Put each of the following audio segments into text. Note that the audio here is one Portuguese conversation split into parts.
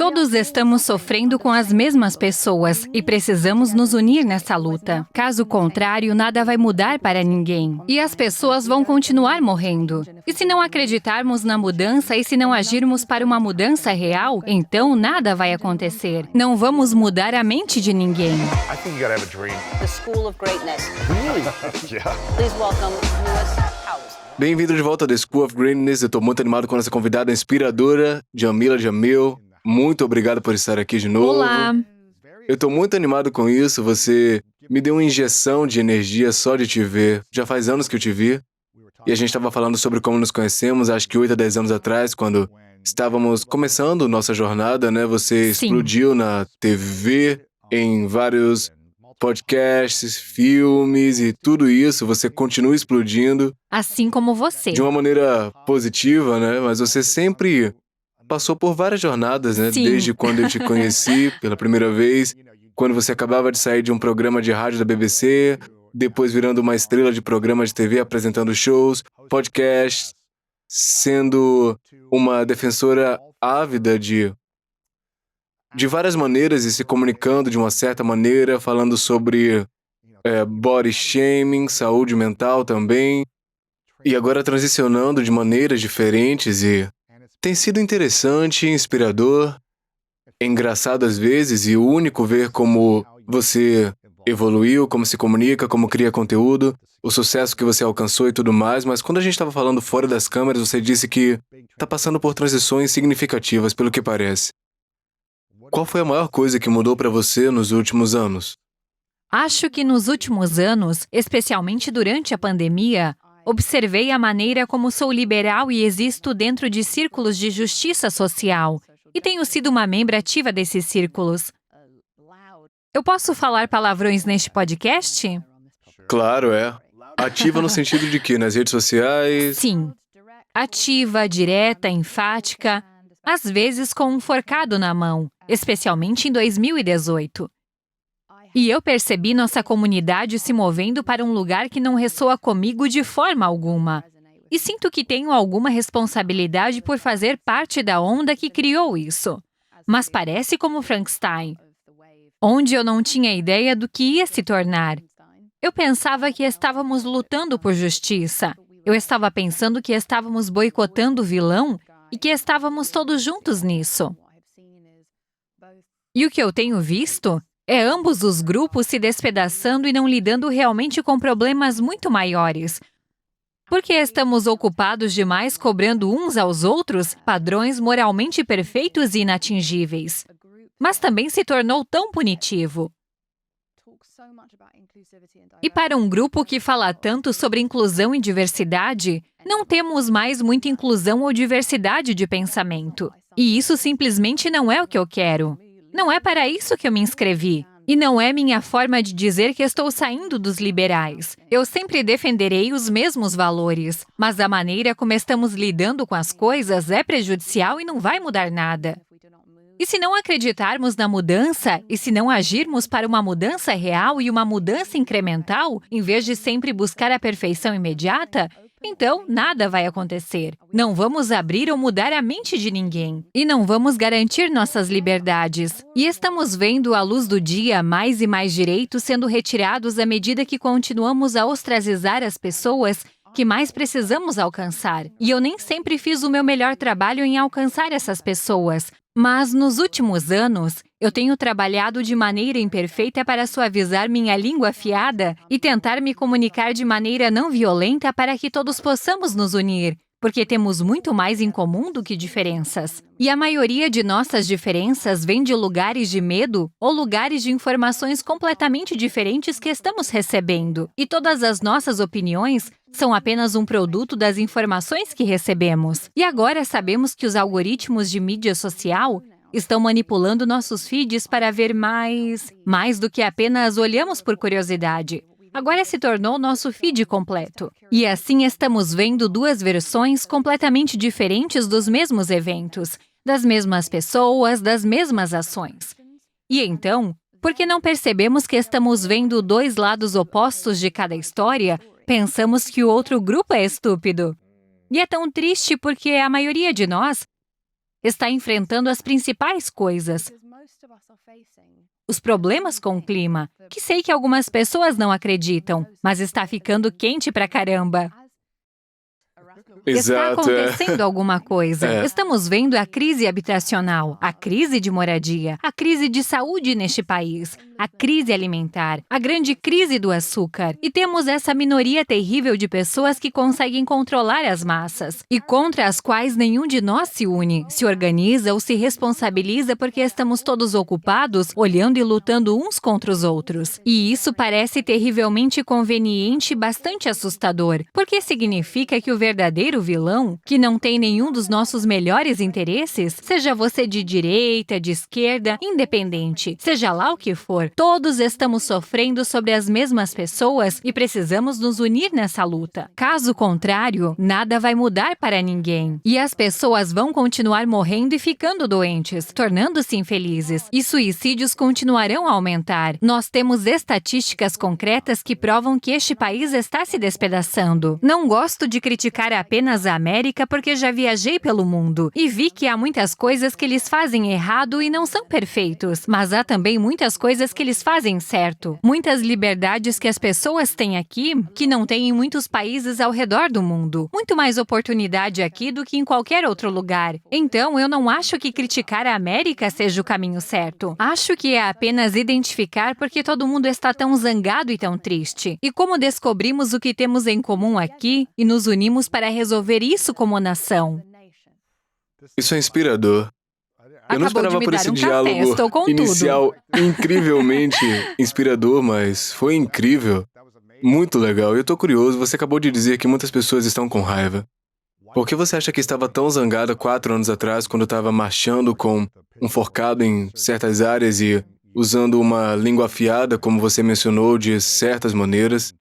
Todos estamos sofrendo com as mesmas pessoas e precisamos nos unir nessa luta. Caso contrário, nada vai mudar para ninguém. E as pessoas vão continuar morrendo. E se não acreditarmos na mudança e se não agirmos para uma mudança real, então nada vai acontecer. Não vamos mudar a mente de ninguém. I think you gotta have a dream. The School of Greatness. Really? Yeah. Please welcome Lewis Howes. Bem-vindo de volta ao The School of Greatness. Eu estou muito animado com essa convidada inspiradora, Jamila Jamil. Muito obrigado por estar aqui de novo. Olá! Eu estou muito animado com isso. Você me deu uma injeção de energia só de te ver. Já faz anos que eu te vi. E a gente estava falando sobre como nos conhecemos, acho que 8 a 10 anos atrás, quando estávamos começando nossa jornada, né? Você Sim. explodiu na TV, em vários podcasts, filmes e tudo isso. Você continua explodindo Assim como você. de uma maneira positiva, né? Mas você sempre passou por várias jornadas, né? Sim. Desde quando eu te conheci pela primeira vez, quando você acabava de sair de um programa de rádio da BBC, depois virando uma estrela de programa de TV, apresentando shows, podcasts, sendo uma defensora ávida de várias maneiras e se comunicando de uma certa maneira, falando sobre body shaming, saúde mental também, e agora transicionando de maneiras diferentes e tem sido interessante, inspirador, engraçado às vezes e único ver como você evoluiu, como se comunica, como cria conteúdo, o sucesso que você alcançou e tudo mais, mas quando a gente estava falando fora das câmeras, você disse que está passando por transições significativas, pelo que parece. Qual foi a maior coisa que mudou para você nos últimos anos? Acho que nos últimos anos, especialmente durante a pandemia, observei a maneira como sou liberal e existo dentro de círculos de justiça social e tenho sido uma membro ativa desses círculos. Eu posso falar palavrões neste podcast? Claro, é. Ativa no sentido de que? Nas redes sociais? Sim. Ativa, direta, enfática, às vezes com um forcado na mão, especialmente em 2018. E eu percebi nossa comunidade se movendo para um lugar que não ressoa comigo de forma alguma. E sinto que tenho alguma responsabilidade por fazer parte da onda que criou isso. Mas parece como Frankenstein, onde eu não tinha ideia do que ia se tornar. Eu pensava que estávamos lutando por justiça. Eu estava pensando que estávamos boicotando o vilão e que estávamos todos juntos nisso. E o que eu tenho visto é ambos os grupos se despedaçando e não lidando realmente com problemas muito maiores. Porque estamos ocupados demais cobrando uns aos outros padrões moralmente perfeitos e inatingíveis. Mas também se tornou tão punitivo. E para um grupo que fala tanto sobre inclusão e diversidade, não temos mais muita inclusão ou diversidade de pensamento. E isso simplesmente não é o que eu quero. Não é para isso que eu me inscrevi. E não é minha forma de dizer que estou saindo dos liberais. Eu sempre defenderei os mesmos valores, mas a maneira como estamos lidando com as coisas é prejudicial e não vai mudar nada. E se não acreditarmos na mudança, e se não agirmos para uma mudança real e uma mudança incremental, em vez de sempre buscar a perfeição imediata, então nada vai acontecer. Não vamos abrir ou mudar a mente de ninguém. E não vamos garantir nossas liberdades. E estamos vendo à luz do dia mais e mais direitos sendo retirados à medida que continuamos a ostracizar as pessoas que mais precisamos alcançar. E eu nem sempre fiz o meu melhor trabalho em alcançar essas pessoas. Mas, nos últimos anos, eu tenho trabalhado de maneira imperfeita para suavizar minha língua afiada e tentar me comunicar de maneira não violenta para que todos possamos nos unir, porque temos muito mais em comum do que diferenças. E a maioria de nossas diferenças vem de lugares de medo ou lugares de informações completamente diferentes que estamos recebendo. E todas as nossas opiniões são apenas um produto das informações que recebemos. E agora sabemos que os algoritmos de mídia social estão manipulando nossos feeds para ver mais do que apenas olhamos por curiosidade. Agora se tornou nosso feed completo. E assim estamos vendo duas versões completamente diferentes dos mesmos eventos, das mesmas pessoas, das mesmas ações. E então, porque não percebemos que estamos vendo dois lados opostos de cada história, pensamos que o outro grupo é estúpido. E é tão triste porque a maioria de nós está enfrentando as principais coisas. Os problemas com o clima, que sei que algumas pessoas não acreditam, mas está ficando quente pra caramba. Está Exato. acontecendo alguma coisa. É. Estamos vendo a crise habitacional, a crise de moradia, a crise de saúde neste país, a crise alimentar, a grande crise do açúcar. E temos essa minoria terrível de pessoas que conseguem controlar as massas e contra as quais nenhum de nós se une, se organiza ou se responsabiliza porque estamos todos ocupados, olhando e lutando uns contra os outros. E isso parece terrivelmente conveniente e bastante assustador, porque significa que o verdadeiro vilão, que não tem nenhum dos nossos melhores interesses, seja você de direita, de esquerda, independente, seja lá o que for, todos estamos sofrendo sobre as mesmas pessoas e precisamos nos unir nessa luta. Caso contrário, nada vai mudar para ninguém. E as pessoas vão continuar morrendo e ficando doentes, tornando-se infelizes. E suicídios continuarão a aumentar. Nós temos estatísticas concretas que provam que este país está se despedaçando. Não gosto de criticar apenas a América porque já viajei pelo mundo e vi que há muitas coisas que eles fazem errado e não são perfeitos, mas há também muitas coisas que eles fazem certo. Muitas liberdades que as pessoas têm aqui que não têm em muitos países ao redor do mundo. Muito mais oportunidade aqui do que em qualquer outro lugar. Então, eu não acho que criticar a América seja o caminho certo. Acho que é apenas identificar porque todo mundo está tão zangado e tão triste. E como descobrimos o que temos em comum aqui e nos unimos para resolver isso como nação. Isso é inspirador. Eu não Acabou de esperava me por dar esse um café, diálogo estou com inicial incrivelmente inspirador, mas foi incrível. Muito legal. Eu tô curioso, você acabou de dizer que muitas pessoas estão com raiva. Por que você acha que estava tão zangada 4 anos atrás, quando estava marchando com um forcado em certas áreas e usando uma língua afiada, como você mencionou, de certas maneiras,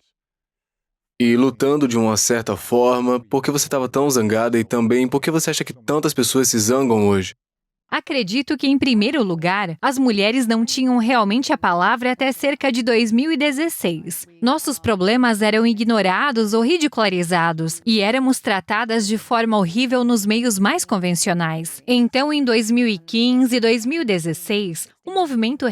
e lutando de uma certa forma? Por que você estava tão zangada e também por que você acha que tantas pessoas se zangam hoje? Acredito que, em primeiro lugar, as mulheres não tinham realmente a palavra até cerca de 2016. Nossos problemas eram ignorados ou ridicularizados e éramos tratadas de forma horrível nos meios mais convencionais. Então, em 2015 e 2016, o movimento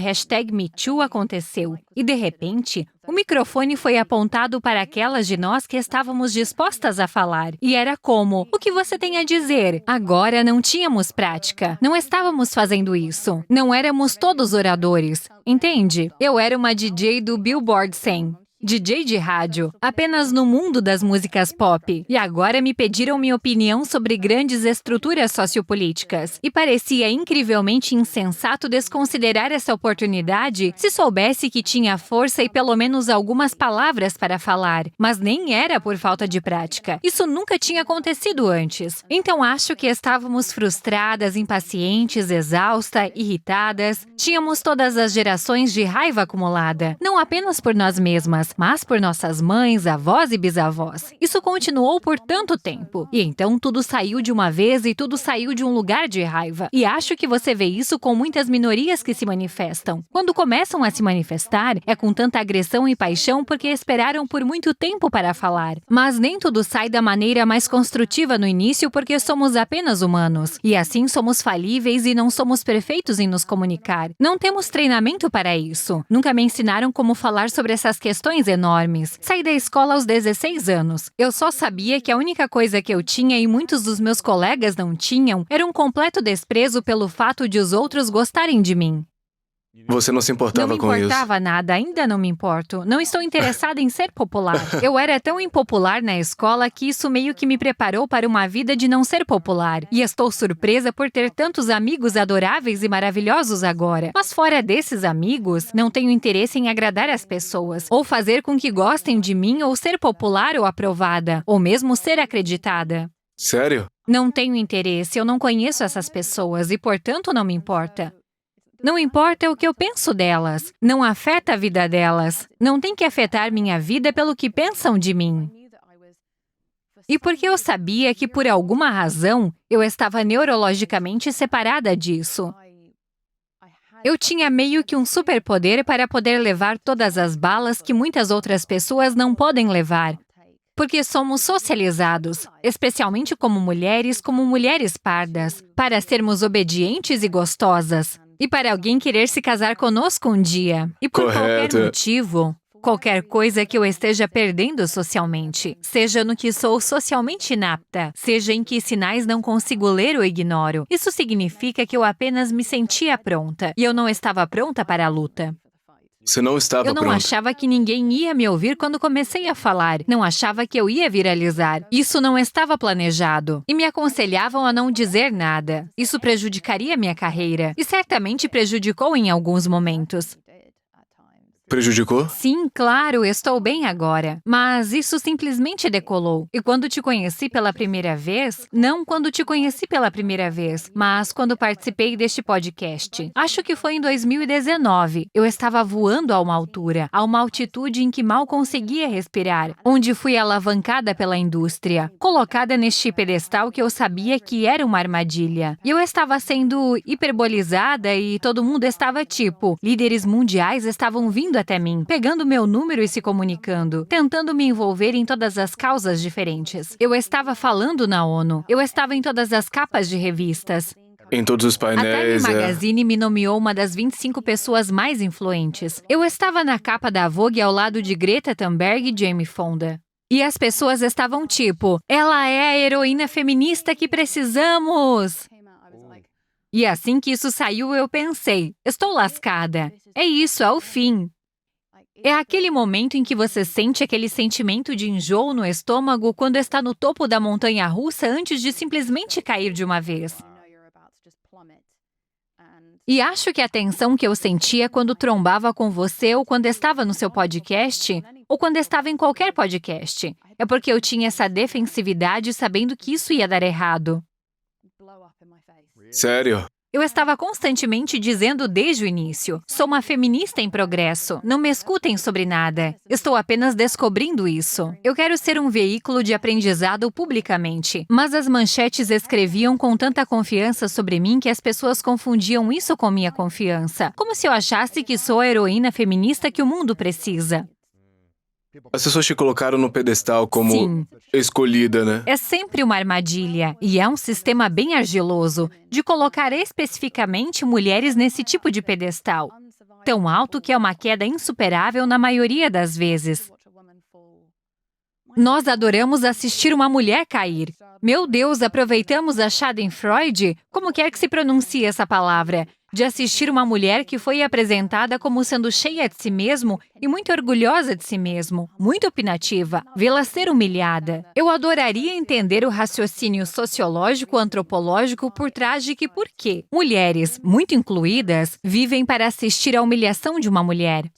#MeToo aconteceu e, de repente, o microfone foi apontado para aquelas de nós que estávamos dispostas a falar. E era como: o que você tem a dizer? Agora não tínhamos prática. Não estávamos fazendo isso. Não éramos todos oradores. Entende? Eu era uma DJ do Billboard 100. DJ de rádio, apenas no mundo das músicas pop. E agora me pediram minha opinião sobre grandes estruturas sociopolíticas. E parecia incrivelmente insensato desconsiderar essa oportunidade se soubesse que tinha força e pelo menos algumas palavras para falar. Mas nem era por falta de prática. Isso nunca tinha acontecido antes. Então acho que estávamos frustradas, impacientes, exaustas, irritadas. Tínhamos todas as gerações de raiva acumulada. Não apenas por nós mesmas, mas por nossas mães, avós e bisavós. Isso continuou por tanto tempo. E então tudo saiu de uma vez e tudo saiu de um lugar de raiva. E acho que você vê isso com muitas minorias que se manifestam. Quando começam a se manifestar, é com tanta agressão e paixão porque esperaram por muito tempo para falar. Mas nem tudo sai da maneira mais construtiva no início porque somos apenas humanos. E assim somos falíveis e não somos perfeitos em nos comunicar. Não temos treinamento para isso. Nunca me ensinaram como falar sobre essas questões enormes. Saí da escola aos 16 anos. Eu só sabia que a única coisa que eu tinha e muitos dos meus colegas não tinham era um completo desprezo pelo fato de os outros gostarem de mim. Você não se importava com isso? Não me importava nada, ainda não me importo. Não estou interessada em ser popular. Eu era tão impopular na escola que isso meio que me preparou para uma vida de não ser popular. E estou surpresa por ter tantos amigos adoráveis e maravilhosos agora. Mas fora desses amigos, não tenho interesse em agradar as pessoas, ou fazer com que gostem de mim, ou ser popular ou aprovada, ou mesmo ser acreditada. Sério? Não tenho interesse, eu não conheço essas pessoas e, portanto, não me importa. Não importa o que eu penso delas, não afeta a vida delas, não tem que afetar minha vida pelo que pensam de mim. E porque eu sabia que, por alguma razão, eu estava neurologicamente separada disso. Eu tinha meio que um superpoder para poder levar todas as balas que muitas outras pessoas não podem levar. Porque somos socializados, especialmente como mulheres pardas, para sermos obedientes e gostosas. E para alguém querer se casar conosco um dia. E por Correto. qualquer motivo, qualquer coisa que eu esteja perdendo socialmente, seja no que sou socialmente inapta, seja em que sinais não consigo ler ou ignoro, isso significa que eu apenas me sentia pronta, e eu não estava pronta para a luta. Você não estava Eu não pronto. achava que ninguém ia me ouvir quando comecei a falar. Não achava que eu ia viralizar. Isso não estava planejado. E me aconselhavam a não dizer nada. Isso prejudicaria minha carreira. E certamente prejudicou em alguns momentos. Prejudicou? Sim, claro, estou bem agora. Mas isso simplesmente decolou. E quando te conheci pela primeira vez, não quando te conheci pela primeira vez, mas quando participei deste podcast. Acho que foi em 2019. Eu estava voando a uma altura, a uma altitude em que mal conseguia respirar, onde fui alavancada pela indústria, colocada neste pedestal que eu sabia que era uma armadilha. E eu estava sendo hiperbolizada e todo mundo estava tipo, líderes mundiais estavam vindo até mim, pegando meu número e se comunicando, tentando me envolver em todas as causas diferentes. Eu estava falando na ONU, eu estava em todas as capas de revistas. Em todos os A Time painéis, Magazine me nomeou uma das 25 pessoas mais influentes. Eu estava na capa da Vogue ao lado de Greta Thunberg e Jane Fonda. E as pessoas estavam tipo, ela é a heroína feminista que precisamos! E assim que isso saiu, eu pensei, estou lascada. É isso, é o fim. É aquele momento em que você sente aquele sentimento de enjoo no estômago quando está no topo da montanha-russa antes de simplesmente cair de uma vez. E acho que a tensão que eu sentia quando trombava com você ou quando estava no seu podcast, ou quando estava em qualquer podcast, é porque eu tinha essa defensividade sabendo que isso ia dar errado. sério. Eu estava constantemente dizendo desde o início, sou uma feminista em progresso, não me escutem sobre nada, estou apenas descobrindo isso. Eu quero ser um veículo de aprendizado publicamente, mas as manchetes escreviam com tanta confiança sobre mim que as pessoas confundiam isso com minha confiança, como se eu achasse que sou a heroína feminista que o mundo precisa. As pessoas te colocaram no pedestal como Sim. escolhida, né? É sempre uma armadilha, e é um sistema bem argiloso, de colocar especificamente mulheres nesse tipo de pedestal. Tão alto que é uma queda insuperável na maioria das vezes. Nós adoramos assistir uma mulher cair. Meu Deus, aproveitamos a Schadenfreude, como quer que se pronuncie essa palavra, de assistir uma mulher que foi apresentada como sendo cheia de si mesmo e muito orgulhosa de si mesmo, muito opinativa, vê-la ser humilhada. Eu adoraria entender o raciocínio sociológico, antropológico por trás de que por quê mulheres, muito incluídas, vivem para assistir à humilhação de uma mulher.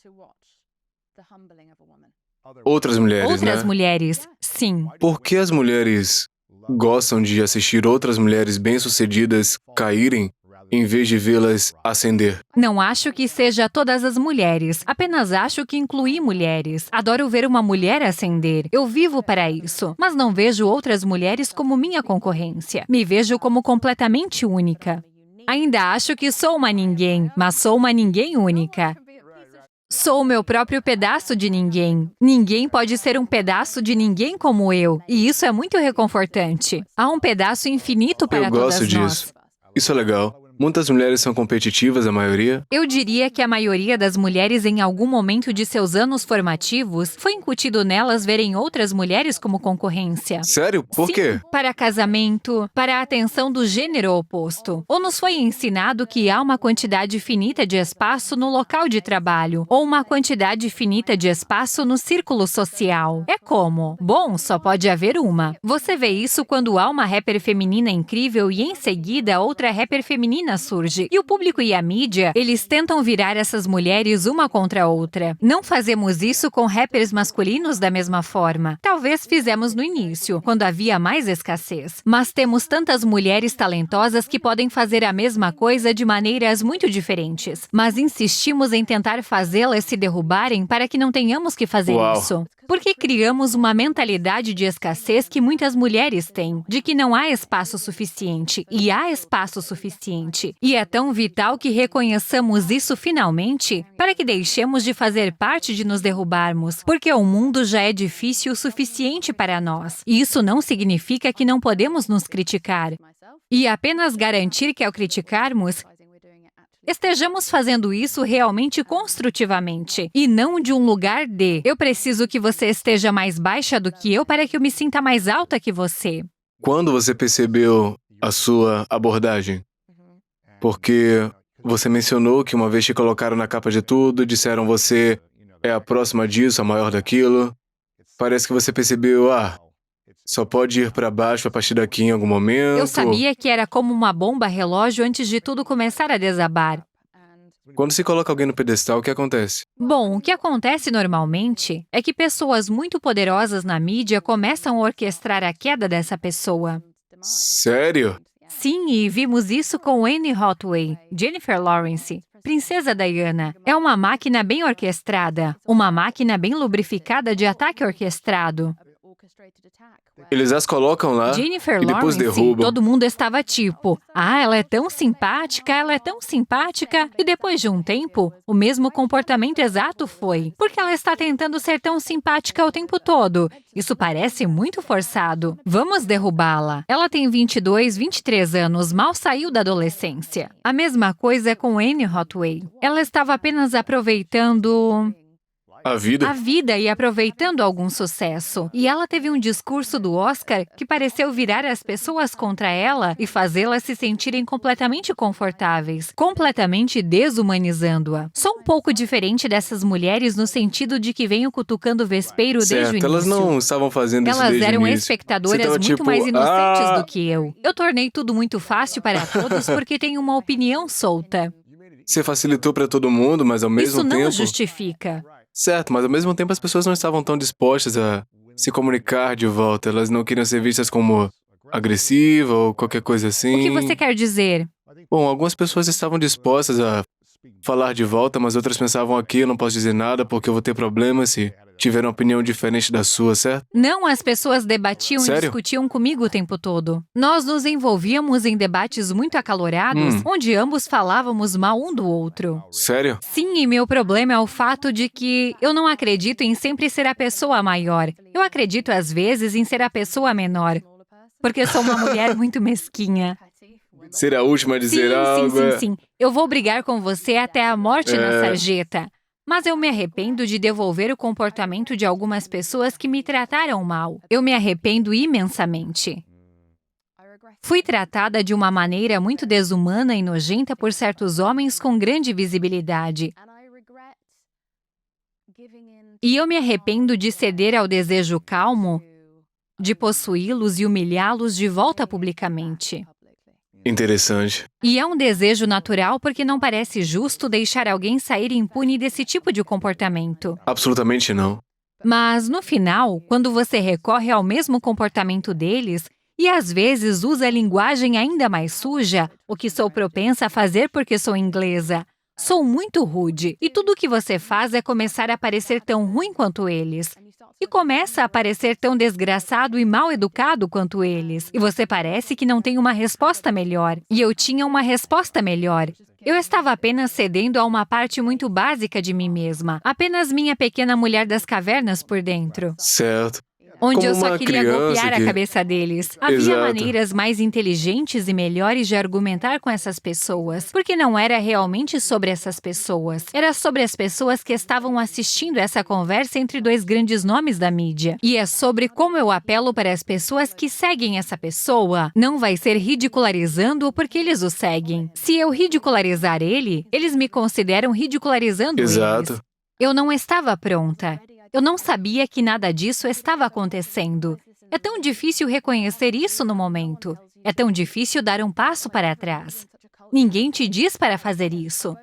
Outras mulheres, Outras né? mulheres, sim. Por que as mulheres gostam de assistir outras mulheres bem-sucedidas caírem em vez de vê-las ascender? Não acho que seja todas as mulheres, apenas acho que incluí mulheres. Adoro ver uma mulher ascender, eu vivo para isso, mas não vejo outras mulheres como minha concorrência. Me vejo como completamente única. Ainda acho que sou uma ninguém, mas sou uma ninguém única. Sou o meu próprio pedaço de ninguém. Ninguém pode ser um pedaço de ninguém como eu, e isso é muito reconfortante. Há um pedaço infinito para Eu gosto todas disso. nós. Isso é legal. Muitas mulheres são competitivas, a maioria. Eu diria que a maioria das mulheres, em algum momento de seus anos formativos, foi incutido nelas verem outras mulheres como concorrência. Sério? Por Sim, quê? para casamento, para a atenção do gênero oposto. Ou nos foi ensinado que há uma quantidade finita de espaço no local de trabalho, ou uma quantidade finita de espaço no círculo social. É como? Bom, só pode haver uma. Você vê isso quando há uma rapper feminina incrível e em seguida outra rapper feminina surge. E o público e a mídia, eles tentam virar essas mulheres uma contra a outra. Não fazemos isso com rappers masculinos da mesma forma. Talvez fizemos no início, quando havia mais escassez. Mas temos tantas mulheres talentosas que podem fazer a mesma coisa de maneiras muito diferentes. Mas insistimos em tentar fazê-las se derrubarem para que não tenhamos que fazer Uau. isso. Porque criamos uma mentalidade de escassez que muitas mulheres têm, de que não há espaço suficiente, e há espaço suficiente. E é tão vital que reconheçamos isso finalmente, para que deixemos de fazer parte de nos derrubarmos, porque o mundo já é difícil o suficiente para nós. E isso não significa que não podemos nos criticar. E apenas garantir que ao criticarmos, estejamos fazendo isso realmente construtivamente, e não de um lugar de eu preciso que você esteja mais baixa do que eu para que eu me sinta mais alta que você. Quando você percebeu a sua abordagem? Porque você mencionou que uma vez te colocaram na capa de tudo, disseram você é a próxima disso, a maior daquilo. Parece que você percebeu, só pode ir para baixo a partir daqui em algum momento. Eu sabia que era como uma bomba relógio antes de tudo começar a desabar. Quando se coloca alguém no pedestal, o que acontece? Bom, o que acontece normalmente é que pessoas muito poderosas na mídia começam a orquestrar a queda dessa pessoa. Sério? Sim, e vimos isso com Anne Hathaway, Jennifer Lawrence, Princesa Diana. É uma máquina bem orquestrada, uma máquina bem lubrificada de ataque orquestrado. Eles as colocam lá Jennifer e depois Lawrence, derrubam. todo mundo estava tipo, ela é tão simpática, ela é tão simpática. E depois de um tempo, o mesmo comportamento exato foi. Porque ela está tentando ser tão simpática o tempo todo. Isso parece muito forçado. Vamos derrubá-la. Ela tem 22, 23 anos, mal saiu da adolescência. A mesma coisa com Anne Hathaway. Ela estava apenas aproveitando A vida? E aproveitando algum sucesso. E ela teve um discurso do Oscar que pareceu virar as pessoas contra ela e fazê-las se sentirem completamente confortáveis, completamente desumanizando-a. Sou um pouco diferente dessas mulheres no sentido de que venho cutucando o vespeiro desde o Certo, início. elas não estavam fazendo isso Elas desde o eram início. espectadoras Você tava muito tipo, mais inocentes do que eu. Eu tornei tudo muito fácil para todos porque tenho uma opinião solta. Você facilitou para todo mundo, mas ao mesmo Isso não tempo... justifica. Certo, mas ao mesmo tempo as pessoas não estavam tão dispostas a se comunicar de volta. Elas não queriam ser vistas como agressiva ou qualquer coisa assim. O que você quer dizer? Bom, algumas pessoas estavam dispostas a falar de volta, mas outras pensavam aqui, eu não posso dizer nada porque eu vou ter problemas se tiver uma opinião diferente da sua, certo? Não, as pessoas debatiam e Sério? discutiam comigo o tempo todo. Nós nos envolvíamos em debates muito acalorados, onde ambos falávamos mal um do outro. Sério? Sim, e meu problema é o fato de que eu não acredito em sempre ser a pessoa maior. Eu acredito, às vezes, em ser a pessoa menor. Porque sou uma mulher muito mesquinha. Ser a última a dizer algo... Sim. Eu vou brigar com você até a morte na sarjeta. Mas eu me arrependo de devolver o comportamento de algumas pessoas que me trataram mal. Eu me arrependo imensamente. Fui tratada de uma maneira muito desumana e nojenta por certos homens com grande visibilidade. E eu me arrependo de ceder ao desejo calmo de possuí-los e humilhá-los de volta publicamente. Interessante. E é um desejo natural porque não parece justo deixar alguém sair impune desse tipo de comportamento. Absolutamente não. Mas, no final, quando você recorre ao mesmo comportamento deles, e às vezes usa a linguagem ainda mais suja, o que sou propensa a fazer porque sou inglesa, sou muito rude, e tudo o que você faz é começar a parecer tão ruim quanto eles. E começa a parecer tão desgraçado e mal educado quanto eles. E você parece que não tem uma resposta melhor. E eu tinha uma resposta melhor. Eu estava apenas cedendo a uma parte muito básica de mim mesma. Apenas minha pequena mulher das cavernas por dentro. Certo. Onde Como eu só uma queria criança golpear que- a cabeça deles. Havia Exato. maneiras mais inteligentes e melhores de argumentar com essas pessoas, porque não era realmente sobre essas pessoas. Era sobre as pessoas que estavam assistindo essa conversa entre dois grandes nomes da mídia. E é sobre como eu apelo para as pessoas que seguem essa pessoa. Não vai ser ridicularizando-o porque eles o seguem. Se eu ridicularizar ele, eles me consideram ridicularizando Exato. eles. Eu não estava pronta. Eu não sabia que nada disso estava acontecendo. É tão difícil reconhecer isso no momento. É tão difícil dar um passo para trás. Ninguém te diz para fazer isso.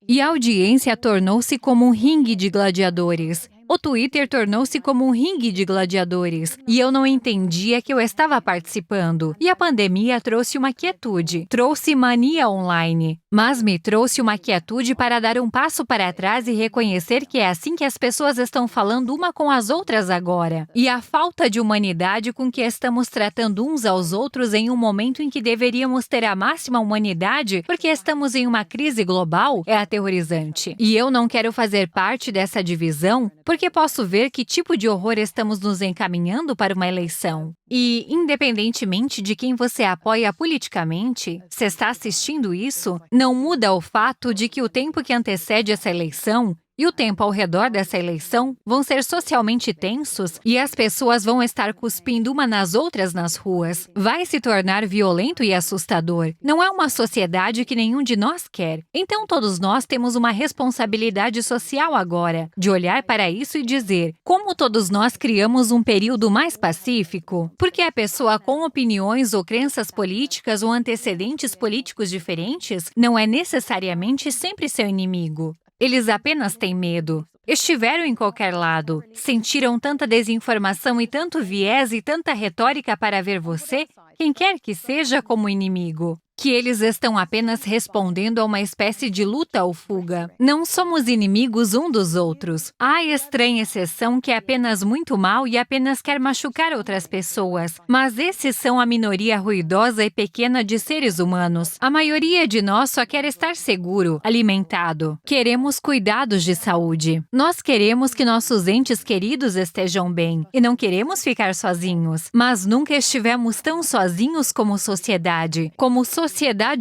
E a audiência tornou-se como um ringue de gladiadores. O Twitter tornou-se como um ringue de gladiadores. E eu não entendia que eu estava participando. E a pandemia trouxe uma quietude. Trouxe mania online. Mas me trouxe uma quietude para dar um passo para trás e reconhecer que é assim que as pessoas estão falando uma com as outras agora. E a falta de humanidade com que estamos tratando uns aos outros em um momento em que deveríamos ter a máxima humanidade porque estamos em uma crise global é aterrorizante. E eu não quero fazer parte dessa divisão porque posso ver que tipo de horror estamos nos encaminhando para uma eleição. E, independentemente de quem você apoia politicamente, se está assistindo isso, não muda o fato de que o tempo que antecede essa eleição e o tempo ao redor dessa eleição vão ser socialmente tensos e as pessoas vão estar cuspindo uma nas outras nas ruas. Vai se tornar violento e assustador. Não é uma sociedade que nenhum de nós quer. Então todos nós temos uma responsabilidade social agora, de olhar para isso e dizer, como todos nós criamos um período mais pacífico? Porque a pessoa com opiniões ou crenças políticas ou antecedentes políticos diferentes não é necessariamente sempre seu inimigo. Eles apenas têm medo. Estiveram em qualquer lado, sentiram tanta desinformação e tanto viés e tanta retórica para ver você, quem quer que seja, como inimigo. Que eles estão apenas respondendo a uma espécie de luta ou fuga. Não somos inimigos um dos outros. Há estranha exceção que é apenas muito mal e apenas quer machucar outras pessoas. Mas esses são a minoria ruidosa e pequena de seres humanos. A maioria de nós só quer estar seguro, alimentado. Queremos cuidados de saúde. Nós queremos que nossos entes queridos estejam bem. E não queremos ficar sozinhos. Mas nunca estivemos tão sozinhos como sociedade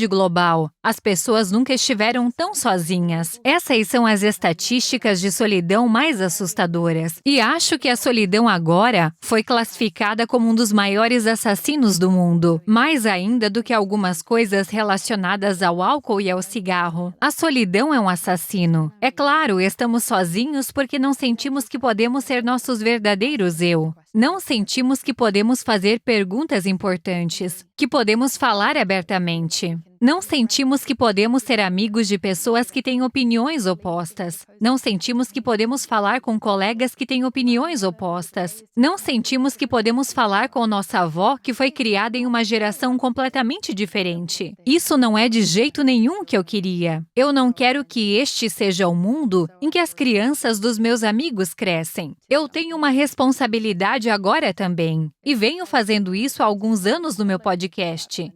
global. As pessoas nunca estiveram tão sozinhas. Essas são as estatísticas de solidão mais assustadoras. E acho que a solidão agora foi classificada como um dos maiores assassinos do mundo, mais ainda do que algumas coisas relacionadas ao álcool e ao cigarro. A solidão é um assassino. É claro, estamos sozinhos porque não sentimos que podemos ser nossos verdadeiros eu. Não sentimos que podemos fazer perguntas importantes, que podemos falar abertamente. Não sentimos que podemos ser amigos de pessoas que têm opiniões opostas. Não sentimos que podemos falar com colegas que têm opiniões opostas. Não sentimos que podemos falar com nossa avó que foi criada em uma geração completamente diferente. Isso não é de jeito nenhum que eu queria. Eu não quero que este seja o mundo em que as crianças dos meus amigos crescem. Eu tenho uma responsabilidade agora também. E venho fazendo isso há alguns anos no meu podcast.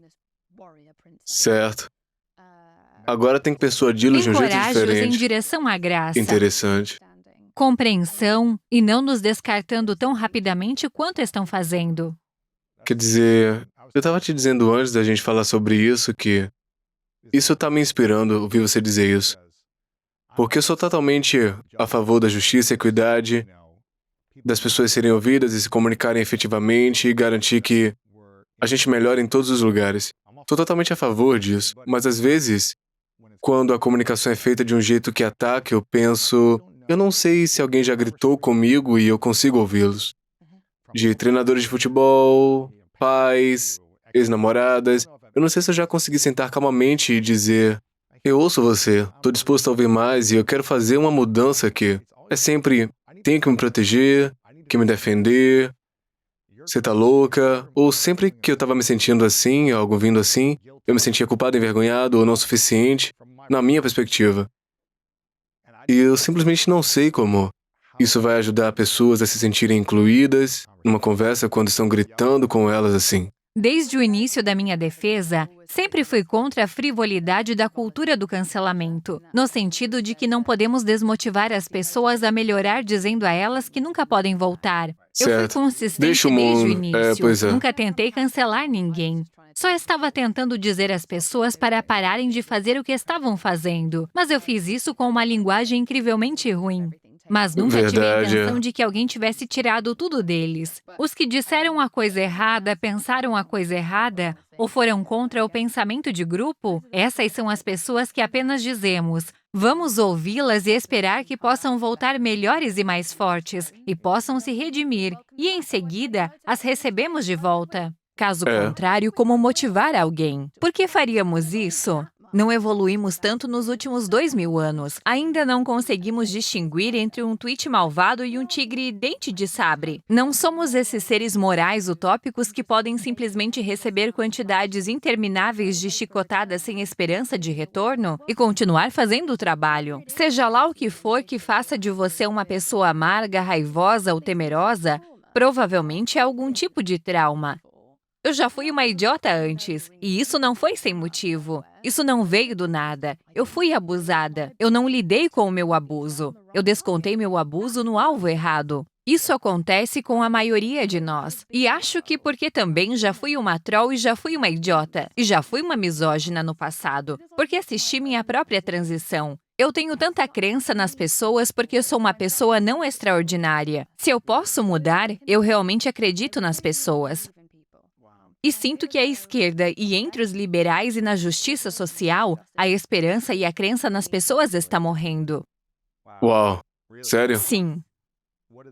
Certo. Agora tem que persuadi-los de um jeito Encoraje-os em diferente. direção à graça, Interessante. compreensão e não nos descartando tão rapidamente quanto estão fazendo. Quer dizer, eu estava te dizendo antes da gente falar sobre isso que isso está me inspirando ouvir você dizer isso. Porque eu sou totalmente a favor da justiça e equidade, das pessoas serem ouvidas e se comunicarem efetivamente e garantir que a gente melhore em todos os lugares. Sou totalmente a favor disso, mas às vezes, quando a comunicação é feita de um jeito que ataca, eu penso, eu não sei se alguém já gritou comigo e eu consigo ouvi-los. De treinadores de futebol, pais, ex-namoradas, eu não sei se eu já consegui sentar calmamente e dizer, eu ouço você, estou disposto a ouvir mais e eu quero fazer uma mudança aqui. É sempre, tenho que me proteger, que me defender, você tá louca, ou sempre que eu estava me sentindo assim, algo vindo assim, eu me sentia culpado, envergonhado ou não suficiente, na minha perspectiva. E eu simplesmente não sei como isso vai ajudar pessoas a se sentirem incluídas numa conversa quando estão gritando com elas assim. Desde o início da minha defesa, sempre fui contra a frivolidade da cultura do cancelamento, no sentido de que não podemos desmotivar as pessoas a melhorar dizendo a elas que nunca podem voltar. Eu fui Certo. consistente Deixa o desde o mundo. início. Pois é. Nunca tentei cancelar ninguém. Só estava tentando dizer às pessoas para pararem de fazer o que estavam fazendo. Mas eu fiz isso com uma linguagem incrivelmente ruim. Mas nunca tive a Verdade, intenção de que alguém tivesse tirado tudo deles. Os que disseram a coisa errada, pensaram a coisa errada, ou foram contra o pensamento de grupo, essas são as pessoas que apenas dizemos, vamos ouvi-las e esperar que possam voltar melhores e mais fortes, e possam se redimir, e em seguida, as recebemos de volta. Caso contrário, como motivar alguém? Por que faríamos isso? Não evoluímos tanto nos últimos 2000 anos. Ainda não conseguimos distinguir entre um tweet malvado e um tigre dente de sabre. Não somos esses seres morais utópicos que podem simplesmente receber quantidades intermináveis de chicotadas sem esperança de retorno e continuar fazendo o trabalho. Seja lá o que for que faça de você uma pessoa amarga, raivosa ou temerosa, provavelmente é algum tipo de trauma. Eu já fui uma idiota antes, e isso não foi sem motivo. Isso não veio do nada. Eu fui abusada. Eu não lidei com o meu abuso. Eu descontei meu abuso no alvo errado. Isso acontece com a maioria de nós. E acho que porque também já fui uma troll e já fui uma idiota. E já fui uma misógina no passado. Porque assisti minha própria transição. Eu tenho tanta crença nas pessoas porque sou uma pessoa não extraordinária. Se eu posso mudar, eu realmente acredito nas pessoas. E sinto que a esquerda e entre os liberais e na justiça social, a esperança e a crença nas pessoas está morrendo. Uau, sério? Sim.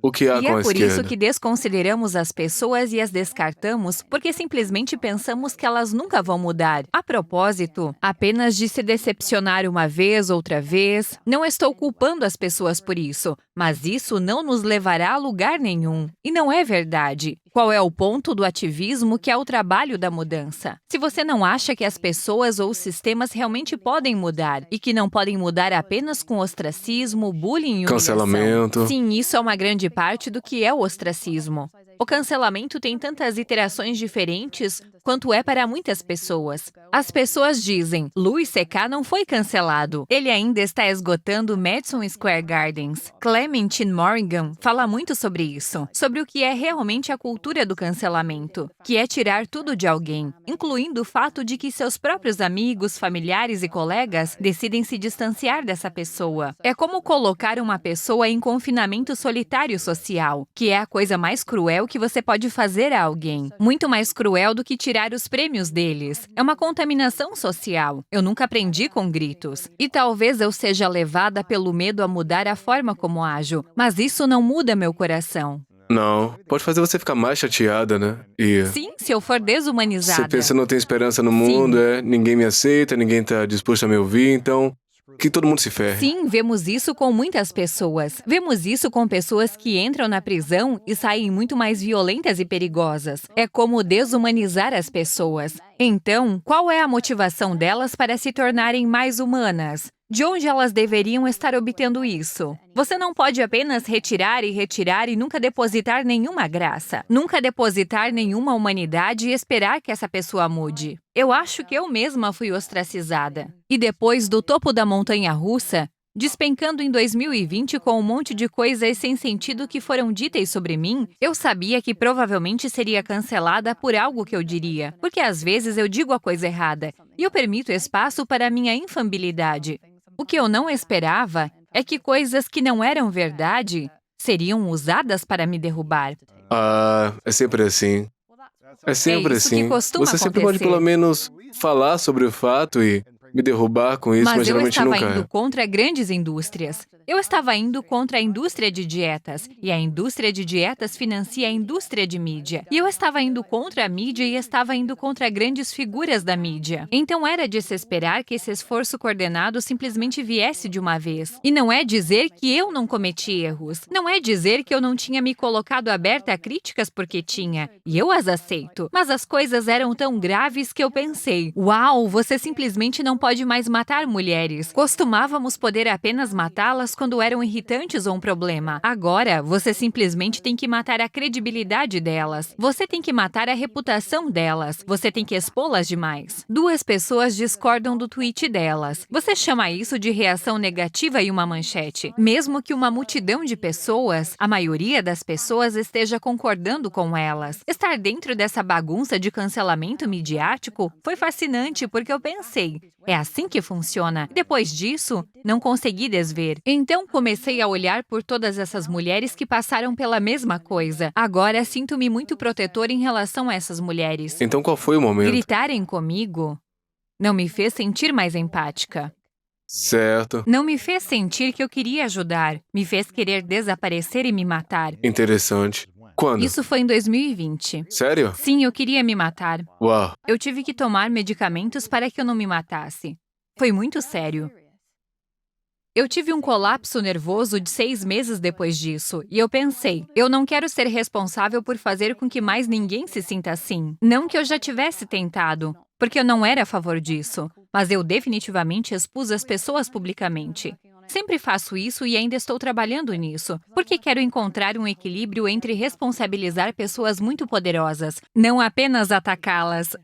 O que há E com a é por isso esquerda? que desconsideramos as pessoas e as descartamos porque simplesmente pensamos que elas nunca vão mudar. A propósito, apenas de se decepcionar uma vez, outra vez, não estou culpando as pessoas por isso, mas isso não nos levará a lugar nenhum. E não é verdade. Qual é o ponto do ativismo que é o trabalho da mudança? Se você não acha que as pessoas ou os sistemas realmente podem mudar e que não podem mudar apenas com ostracismo, bullying e humilhação. Cancelamento. Sim, isso é uma grande parte do que é o ostracismo. O cancelamento tem tantas iterações diferentes quanto é para muitas pessoas. As pessoas dizem, Louis C.K. não foi cancelado. Ele ainda está esgotando Madison Square Gardens. Clementine Morrigan fala muito sobre isso, sobre o que é realmente a cultura do cancelamento, que é tirar tudo de alguém, incluindo o fato de que seus próprios amigos, familiares e colegas decidem se distanciar dessa pessoa. É como colocar uma pessoa em confinamento solitário social, que é a coisa mais cruel que você pode fazer a alguém. Muito mais cruel do que tirar os prêmios deles. É uma contaminação social. Eu nunca aprendi com gritos. E talvez eu seja levada pelo medo a mudar a forma como ajo, mas isso não muda meu coração. Não, pode fazer você ficar mais chateada, né? E Sim, se eu for desumanizada. você pensa, não tem esperança no mundo, ninguém me aceita, ninguém tá disposto a me ouvir, então que todo mundo se ferre. Sim, vemos isso com muitas pessoas. Vemos isso com pessoas que entram na prisão e saem muito mais violentas e perigosas. É como desumanizar as pessoas. Então, qual é a motivação delas para se tornarem mais humanas? De onde elas deveriam estar obtendo isso? Você não pode apenas retirar e nunca depositar nenhuma graça, nunca depositar nenhuma humanidade e esperar que essa pessoa mude. Eu acho que eu mesma fui ostracizada. E depois do topo da montanha russa, despencando em 2020 com um monte de coisas sem sentido que foram ditas sobre mim, eu sabia que provavelmente seria cancelada por algo que eu diria, porque às vezes eu digo a coisa errada e eu permito espaço para a minha infambilidade. O que eu não esperava é que coisas que não eram verdade seriam usadas para me derrubar. Ah, é sempre assim. É sempre isso que assim. costuma Você sempre pode acontecer. pelo menos falar sobre o fato e me derrubar com isso, mas Mas eu geralmente estava nunca indo é. contra grandes indústrias. Eu estava indo contra a indústria de dietas, e a indústria de dietas financia a indústria de mídia. E eu estava indo contra a mídia e estava indo contra grandes figuras da mídia. Então era de se esperar que esse esforço coordenado simplesmente viesse de uma vez. E não é dizer que eu não cometi erros. Não é dizer que eu não tinha me colocado aberta a críticas porque tinha. E eu as aceito. Mas as coisas eram tão graves que eu pensei, uau, você simplesmente não pode mais matar mulheres. Costumávamos poder apenas matá-las quando eram irritantes ou um problema. Agora, você simplesmente tem que matar a credibilidade delas. Você tem que matar a reputação delas. Você tem que expô-las demais. Duas pessoas discordam do tweet delas. Você chama isso de reação negativa e uma manchete. Mesmo que uma multidão de pessoas, a maioria das pessoas esteja concordando com elas. Estar dentro dessa bagunça de cancelamento midiático foi fascinante porque eu pensei, é assim que funciona. Depois disso, não consegui desver. Então comecei a olhar por todas essas mulheres que passaram pela mesma coisa. Agora sinto-me muito protetor em relação a essas mulheres. Então qual foi o momento? Gritarem comigo não me fez sentir mais empática. Certo. Não me fez sentir que eu queria ajudar. Me fez querer desaparecer e me matar. Interessante. Quando? Isso foi em 2020. Sério? Sim, eu queria me matar. Uau. Eu tive que tomar medicamentos para que eu não me matasse. Foi muito sério. Eu tive um colapso nervoso de 6 meses depois disso, e eu pensei, eu não quero ser responsável por fazer com que mais ninguém se sinta assim. Não que eu já tivesse tentado, porque eu não era a favor disso, mas eu definitivamente expus as pessoas publicamente. Sempre faço isso e ainda estou trabalhando nisso, porque quero encontrar um equilíbrio entre responsabilizar pessoas muito poderosas, não apenas atacá-las.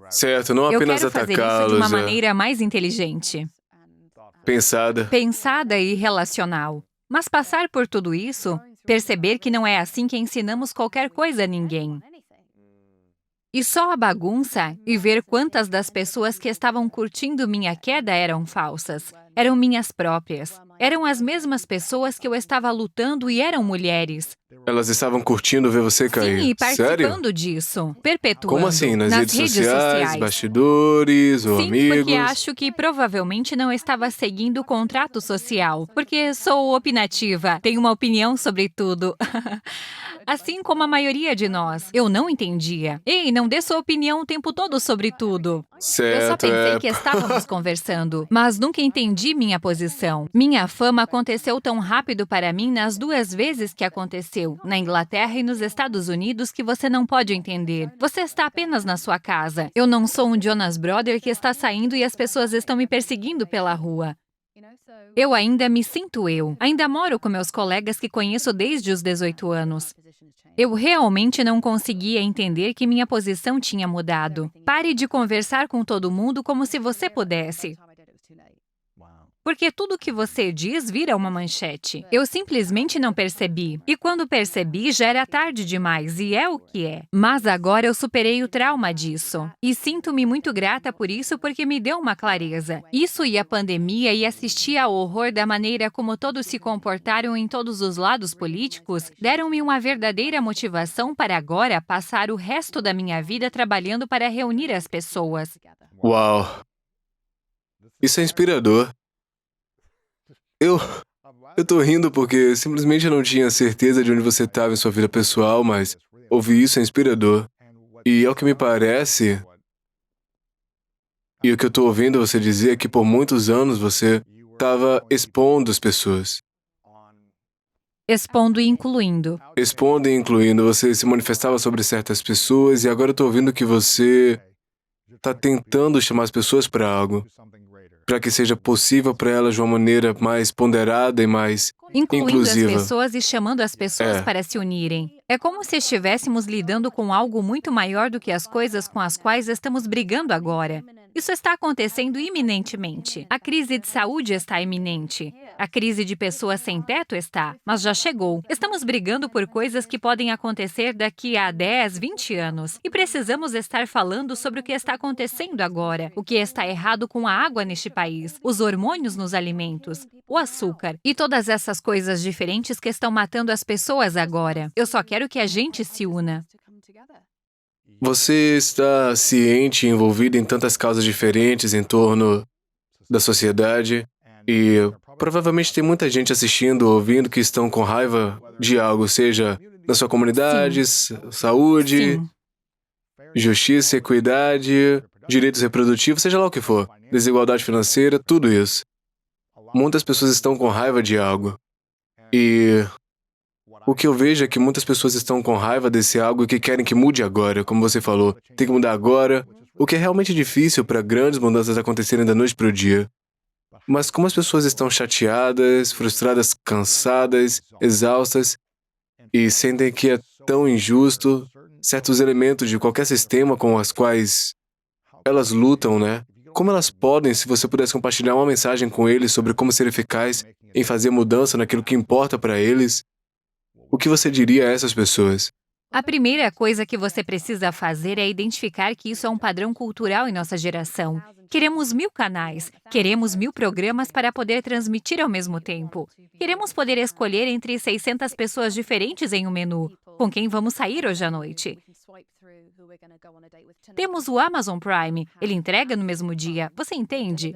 Certo, não Eu apenas quero fazer isso de uma atacá-los, maneira mais inteligente, pensada e relacional. Mas passar por tudo isso, perceber que não é assim que ensinamos qualquer coisa a ninguém. E só a bagunça e ver quantas das pessoas que estavam curtindo minha queda eram falsas. Eram minhas próprias. Eram as mesmas pessoas que eu estava lutando e eram mulheres. Elas estavam curtindo ver você cair. Sim, e Sério? participando disso, perpetuando. Como assim? Nas redes sociais, bastidores ou Sim, amigos? porque acho que provavelmente não estava seguindo o contrato social, porque sou opinativa, tenho uma opinião sobre tudo. Assim como a maioria de nós. Eu não entendia. Ei, não dê sua opinião o tempo todo sobre tudo. Eu só Certo, pensei que estávamos conversando, mas nunca entendi minha posição. Minha fama aconteceu tão rápido para mim nas 2 vezes que aconteceu, na Inglaterra e nos Estados Unidos, que você não pode entender. Você está apenas na sua casa. Eu não sou um Jonas Brother que está saindo e as pessoas estão me perseguindo pela rua. Eu ainda me sinto eu. Ainda moro com meus colegas que conheço desde os 18 anos. Eu realmente não conseguia entender que minha posição tinha mudado. Pare de conversar com todo mundo como se você pudesse. Porque tudo que você diz vira uma manchete. Eu simplesmente não percebi. E quando percebi, já era tarde demais, e é o que é. Mas agora eu superei o trauma disso. E sinto-me muito grata por isso, porque me deu uma clareza. Isso e a pandemia e assistir ao horror da maneira como todos se comportaram em todos os lados políticos, deram-me uma verdadeira motivação para agora passar o resto da minha vida trabalhando para reunir as pessoas. Uau! Isso é inspirador. Eu tô rindo porque simplesmente não tinha certeza de onde você estava em sua vida pessoal, mas ouvir isso é inspirador. E ao que me parece, e o que eu tô ouvindo você dizer é que por muitos anos você estava expondo as pessoas. Expondo e incluindo. Expondo e incluindo, você se manifestava sobre certas pessoas e agora eu tô ouvindo que você está tentando chamar as pessoas para algo, para que seja possível para elas de uma maneira mais ponderada e mais Incluindo inclusiva. as pessoas e chamando as pessoas É. para se unirem. É como se estivéssemos lidando com algo muito maior do que as coisas com as quais estamos brigando agora. Isso está acontecendo iminentemente. A crise de saúde está iminente. A crise de pessoas sem teto está, mas já chegou. Estamos brigando por coisas que podem acontecer daqui a 10, 20 anos. E precisamos estar falando sobre o que está acontecendo agora, o que está errado com a água neste país, os hormônios nos alimentos, o açúcar e todas essas coisas diferentes que estão matando as pessoas agora. Eu só quero que a gente se una. Você está ciente e envolvido em tantas causas diferentes em torno da sociedade e provavelmente tem muita gente assistindo, ouvindo que estão com raiva de algo, seja na sua comunidade, saúde, Sim. justiça, equidade, direitos reprodutivos, seja lá o que for, desigualdade financeira, tudo isso. Muitas pessoas estão com raiva de algo. E o que eu vejo é que muitas pessoas estão com raiva desse algo e que querem que mude agora, como você falou. Tem que mudar agora, o que é realmente difícil para grandes mudanças acontecerem da noite para o dia. Mas como as pessoas estão chateadas, frustradas, cansadas, exaustas e sentem que é tão injusto certos elementos de qualquer sistema com os quais elas lutam, né? Como elas podem, se você pudesse compartilhar uma mensagem com eles sobre como ser eficaz em fazer mudança naquilo que importa para eles, o que você diria a essas pessoas? A primeira coisa que você precisa fazer é identificar que isso é um padrão cultural em nossa geração. Queremos 1000 canais, queremos 1000 programas para poder transmitir ao mesmo tempo. Queremos poder escolher entre 600 pessoas diferentes em um menu. Com quem vamos sair hoje à noite? Temos o Amazon Prime, ele entrega no mesmo dia. Você entende?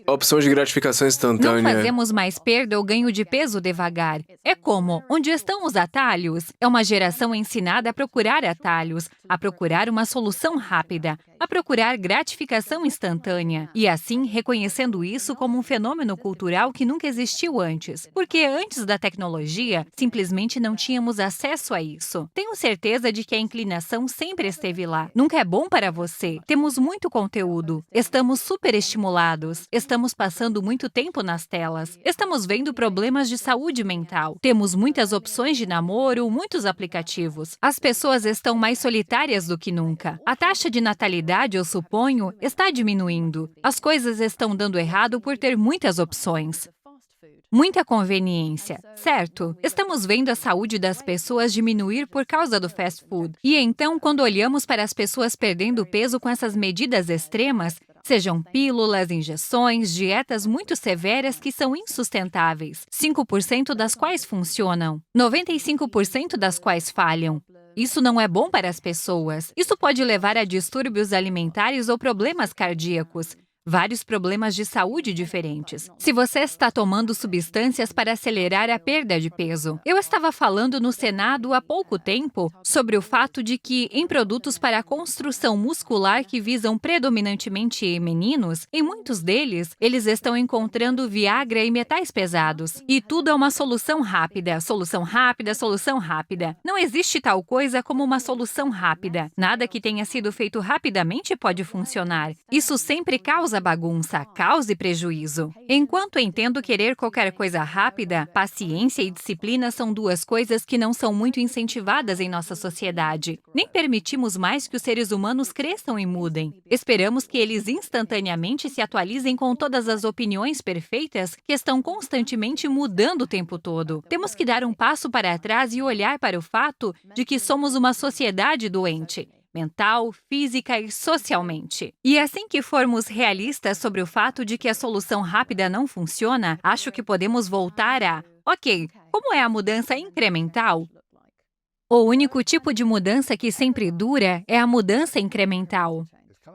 Opção de gratificação Não instantânea. fazemos mais perda ou ganho de peso devagar. É como, onde estão os atalhos? É uma geração ensinada a procurar atalhos, a procurar uma solução rápida. a procurar gratificação instantânea e, assim, reconhecendo isso como um fenômeno cultural que nunca existiu antes, porque antes da tecnologia, simplesmente não tínhamos acesso a isso. Tenho certeza de que a inclinação sempre esteve lá. Nunca é bom para você. Temos muito conteúdo. Estamos superestimulados. Estamos passando muito tempo nas telas. Estamos vendo problemas de saúde mental. Temos muitas opções de namoro, muitos aplicativos. As pessoas estão mais solitárias do que nunca. A taxa de natalidade, eu suponho, está diminuindo. As coisas estão dando errado por ter muitas opções. Muita conveniência, certo? Estamos vendo a saúde das pessoas diminuir por causa do fast food. E então, quando olhamos para as pessoas perdendo peso com essas medidas extremas, sejam pílulas, injeções, dietas muito severas que são insustentáveis, 5% das quais funcionam, 95% das quais falham. Isso não é bom para as pessoas. Isso pode levar a distúrbios alimentares ou problemas cardíacos. Vários problemas de saúde diferentes. Se você está tomando substâncias para acelerar a perda de peso. Eu estava falando no Senado há pouco tempo sobre o fato de que, em produtos para a construção muscular que visam predominantemente meninos, em muitos deles, eles estão encontrando Viagra e metais pesados. E tudo é uma solução rápida, solução rápida, solução rápida. Não existe tal coisa como uma solução rápida. Nada que tenha sido feito rapidamente pode funcionar. Isso sempre causa bagunça, caos e prejuízo. Enquanto entendo querer qualquer coisa rápida, paciência e disciplina são duas coisas que não são muito incentivadas em nossa sociedade. Nem permitimos mais que os seres humanos cresçam e mudem. Esperamos que eles instantaneamente se atualizem com todas as opiniões perfeitas que estão constantemente mudando o tempo todo. Temos que dar um passo para trás e olhar para o fato de que somos uma sociedade doente. Mental, física e socialmente. E assim que formos realistas sobre o fato de que a solução rápida não funciona, acho que podemos voltar a, ok, como é a mudança incremental? O único tipo de mudança que sempre dura é a mudança incremental.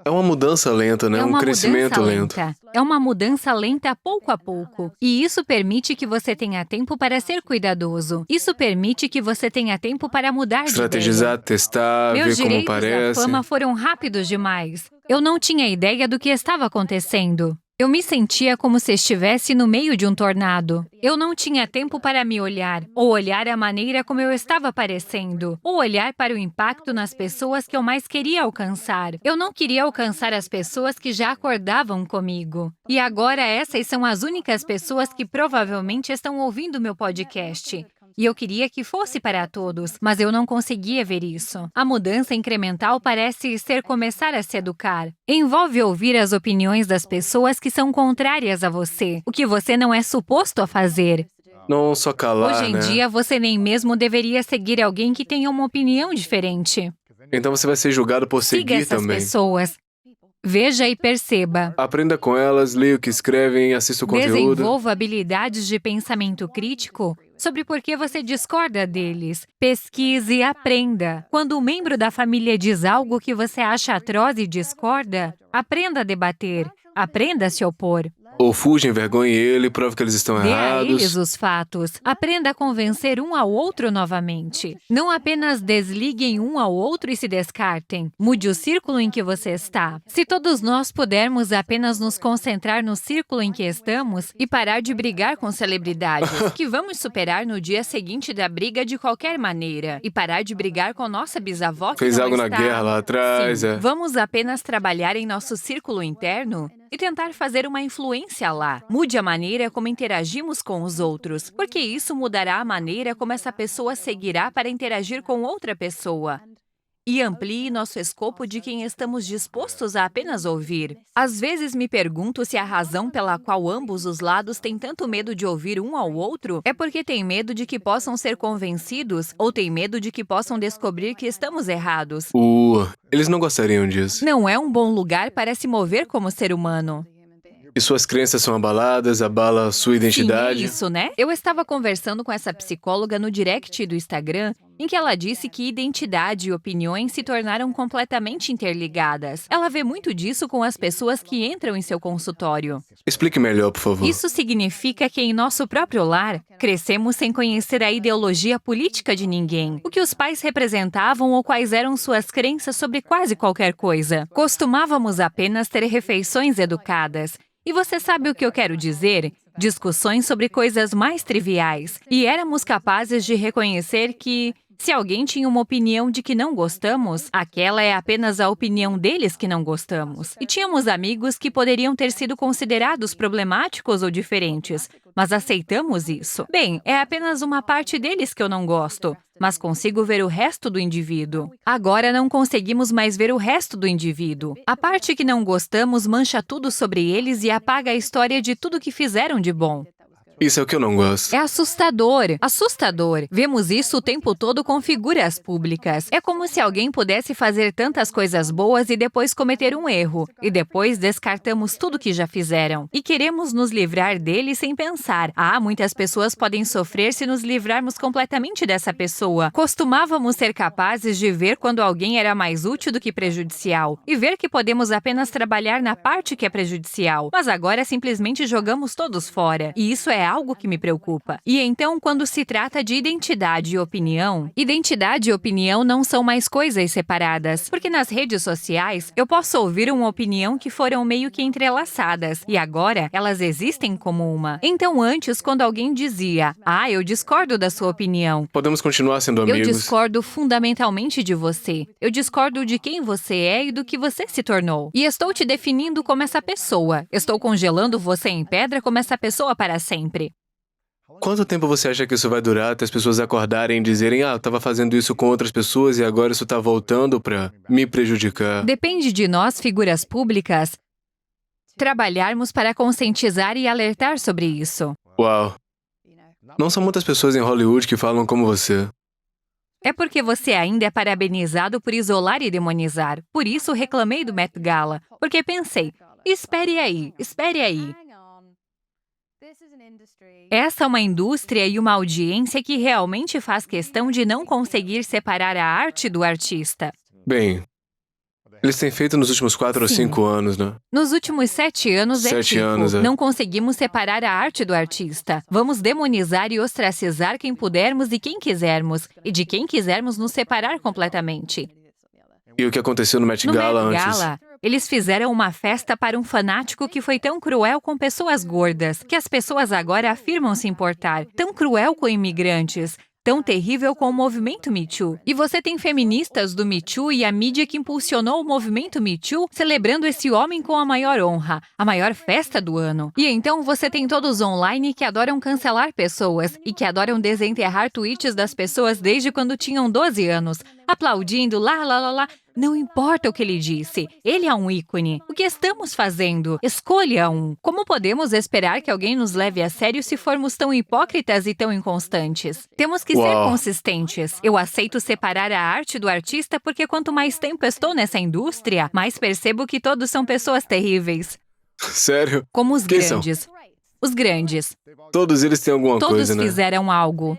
É uma mudança lenta, né? É Um uma crescimento mudança lento. lenta. É uma mudança lenta pouco a pouco. E isso permite que você tenha tempo para ser cuidadoso. Isso permite que você tenha tempo para mudar de ideia. Estrategizar, testar, Meus ver como direitos da parece. fama foram rápidos demais. Eu não tinha ideia do que estava acontecendo. Eu me sentia como se estivesse no meio de um tornado. Eu não tinha tempo para me olhar, ou olhar a maneira como eu estava parecendo, ou olhar para o impacto nas pessoas que eu mais queria alcançar. Eu não queria alcançar as pessoas que já acordavam comigo. E agora essas são as únicas pessoas que provavelmente estão ouvindo meu podcast. E eu queria que fosse para todos, mas eu não conseguia ver isso. A mudança incremental parece ser começar a se educar. Envolve ouvir as opiniões das pessoas que são contrárias a você, o que você não é suposto a fazer. Não só calar, Hoje em né? dia, você nem mesmo deveria seguir alguém que tenha uma opinião diferente. Então você vai ser julgado por Siga seguir essas também. pessoas. Veja e perceba. Aprenda com elas, leia o que escrevem, assista o conteúdo. Desenvolva habilidades de pensamento crítico sobre por que você discorda deles. Pesquise e aprenda. Quando um membro da família diz algo que você acha atroz e discorda, aprenda a debater. Aprenda a se opor. Ou fuja, envergonhe ele, prove que eles estão Dê a errados. eles os fatos. Aprenda a convencer um ao outro novamente. Não apenas desliguem um ao outro e se descartem. Mude o círculo em que você está. Se todos nós pudermos apenas nos concentrar no círculo em que estamos e parar de brigar com celebridades, que vamos superar no dia seguinte da briga de qualquer maneira, e parar de brigar com nossa bisavó que Fez não algo na está... guerra lá atrás, Sim. é. Vamos apenas trabalhar em nosso círculo interno e tentar fazer uma influência lá. Mude a maneira como interagimos com os outros, porque isso mudará a maneira como essa pessoa seguirá para interagir com outra pessoa. E amplie nosso escopo de quem estamos dispostos a apenas ouvir. Às vezes me pergunto se a razão pela qual ambos os lados têm tanto medo de ouvir um ao outro é porque têm medo de que possam ser convencidos ou têm medo de que possam descobrir que estamos errados. Eles não gostariam disso. Não é um bom lugar para se mover como ser humano. E suas crenças são abaladas, abala sua identidade. Sim, é isso, né? Eu estava conversando com essa psicóloga no direct do Instagram em que ela disse que identidade e opiniões se tornaram completamente interligadas. Ela vê muito disso com as pessoas que entram em seu consultório. Explique melhor, por favor. Isso significa que em nosso próprio lar, crescemos sem conhecer a ideologia política de ninguém, o que os pais representavam ou quais eram suas crenças sobre quase qualquer coisa. Costumávamos apenas ter refeições educadas. E você sabe o que eu quero dizer? Discussões sobre coisas mais triviais. E éramos capazes de reconhecer que, se alguém tinha uma opinião de que não gostamos, aquela é apenas a opinião deles que não gostamos. E tínhamos amigos que poderiam ter sido considerados problemáticos ou diferentes, mas aceitamos isso. Bem, é apenas uma parte deles que eu não gosto, mas consigo ver o resto do indivíduo. Agora não conseguimos mais ver o resto do indivíduo. A parte que não gostamos mancha tudo sobre eles e apaga a história de tudo que fizeram de bom. Isso é o que eu não gosto. É assustador. Assustador. Vemos isso o tempo todo com figuras públicas. É como se alguém pudesse fazer tantas coisas boas e depois cometer um erro. E depois descartamos tudo que já fizeram. E queremos nos livrar dele sem pensar. Muitas pessoas podem sofrer se nos livrarmos completamente dessa pessoa. Costumávamos ser capazes de ver quando alguém era mais útil do que prejudicial. E ver que podemos apenas trabalhar na parte que é prejudicial. Mas agora simplesmente jogamos todos fora. E isso é algo que me preocupa. E então, quando se trata de identidade e opinião não são mais coisas separadas. Porque nas redes sociais, eu posso ouvir uma opinião que foram meio que entrelaçadas. E agora, elas existem como uma. Então, antes, quando alguém dizia, eu discordo da sua opinião. Podemos continuar sendo amigos. Eu discordo fundamentalmente de você. Eu discordo de quem você é e do que você se tornou. E estou te definindo como essa pessoa. Estou congelando você em pedra como essa pessoa para sempre. Quanto tempo você acha que isso vai durar até as pessoas acordarem e dizerem eu estava fazendo isso com outras pessoas e agora isso está voltando para me prejudicar? Depende de nós, figuras públicas, trabalharmos para conscientizar e alertar sobre isso. Uau! Não são muitas pessoas em Hollywood que falam como você. É porque você ainda é parabenizado por isolar e demonizar. Por isso reclamei do Met Gala, porque pensei, espere aí. Essa é uma indústria e uma audiência que realmente faz questão de não conseguir separar a arte do artista. Bem, eles têm feito nos últimos 4 ou 5 anos, né? Nos últimos 7 anos 7 anos, não conseguimos separar a arte do artista. Vamos demonizar e ostracizar quem pudermos e quem quisermos, e de quem quisermos nos separar completamente. E o que aconteceu no Met Gala antes? Eles fizeram uma festa para um fanático que foi tão cruel com pessoas gordas, que as pessoas agora afirmam se importar, tão cruel com imigrantes, tão terrível com o movimento Me Too. E você tem feministas do Me Too e a mídia que impulsionou o movimento Me Too, celebrando esse homem com a maior honra, a maior festa do ano. E então você tem todos online que adoram cancelar pessoas e que adoram desenterrar tweets das pessoas desde quando tinham 12 anos, aplaudindo lá. Não importa o que ele disse, ele é um ícone. O que estamos fazendo? Escolha um. Como podemos esperar que alguém nos leve a sério se formos tão hipócritas e tão inconstantes? Temos que ser consistentes. Eu aceito separar a arte do artista porque quanto mais tempo estou nessa indústria, mais percebo que todos são pessoas terríveis. Sério? Como os Quem grandes. são? Os grandes. Todos eles têm alguma coisa, né? Todos fizeram algo.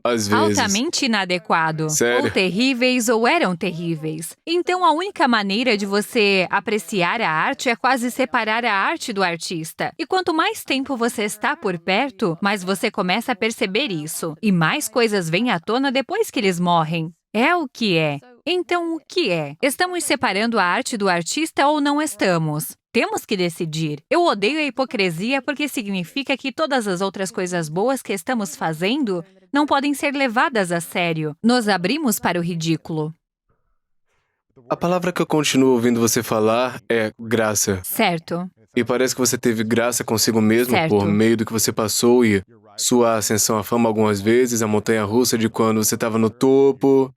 Às vezes. Altamente inadequado. Sério? Ou terríveis ou eram terríveis. Então, a única maneira de você apreciar a arte é quase separar a arte do artista. E quanto mais tempo você está por perto, mais você começa a perceber isso. E mais coisas vêm à tona depois que eles morrem. É o que é. Então, o que é? Estamos separando a arte do artista ou não estamos? Temos que decidir. Eu odeio a hipocrisia porque significa que todas as outras coisas boas que estamos fazendo não podem ser levadas a sério. Nos abrimos para o ridículo. A palavra que eu continuo ouvindo você falar é graça. Certo. E parece que você teve graça consigo mesmo Certo. por meio do que você passou e sua ascensão à fama algumas vezes, a montanha-russa de quando você estava no topo,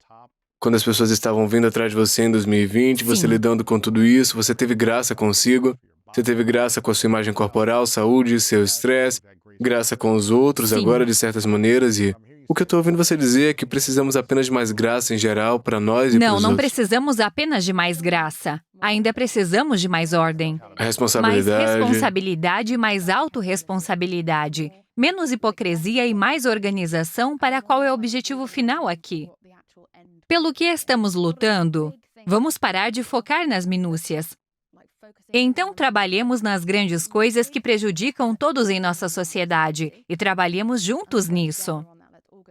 quando as pessoas estavam vindo atrás de você em 2020, você Sim. lidando com tudo isso, você teve graça consigo, você teve graça com a sua imagem corporal, saúde, seu estresse, graça com os outros Sim. agora de certas maneiras e o que eu estou ouvindo você dizer é que precisamos apenas de mais graça em geral para nós e para Não, os não outros. precisamos apenas de mais graça. Ainda precisamos de mais ordem. A Mais responsabilidade. responsabilidade e mais autorresponsabilidade. Menos hipocrisia e mais organização para qual é o objetivo final aqui. Pelo que estamos lutando, vamos parar de focar nas minúcias. Então, trabalhemos nas grandes coisas que prejudicam todos em nossa sociedade e trabalhemos juntos nisso.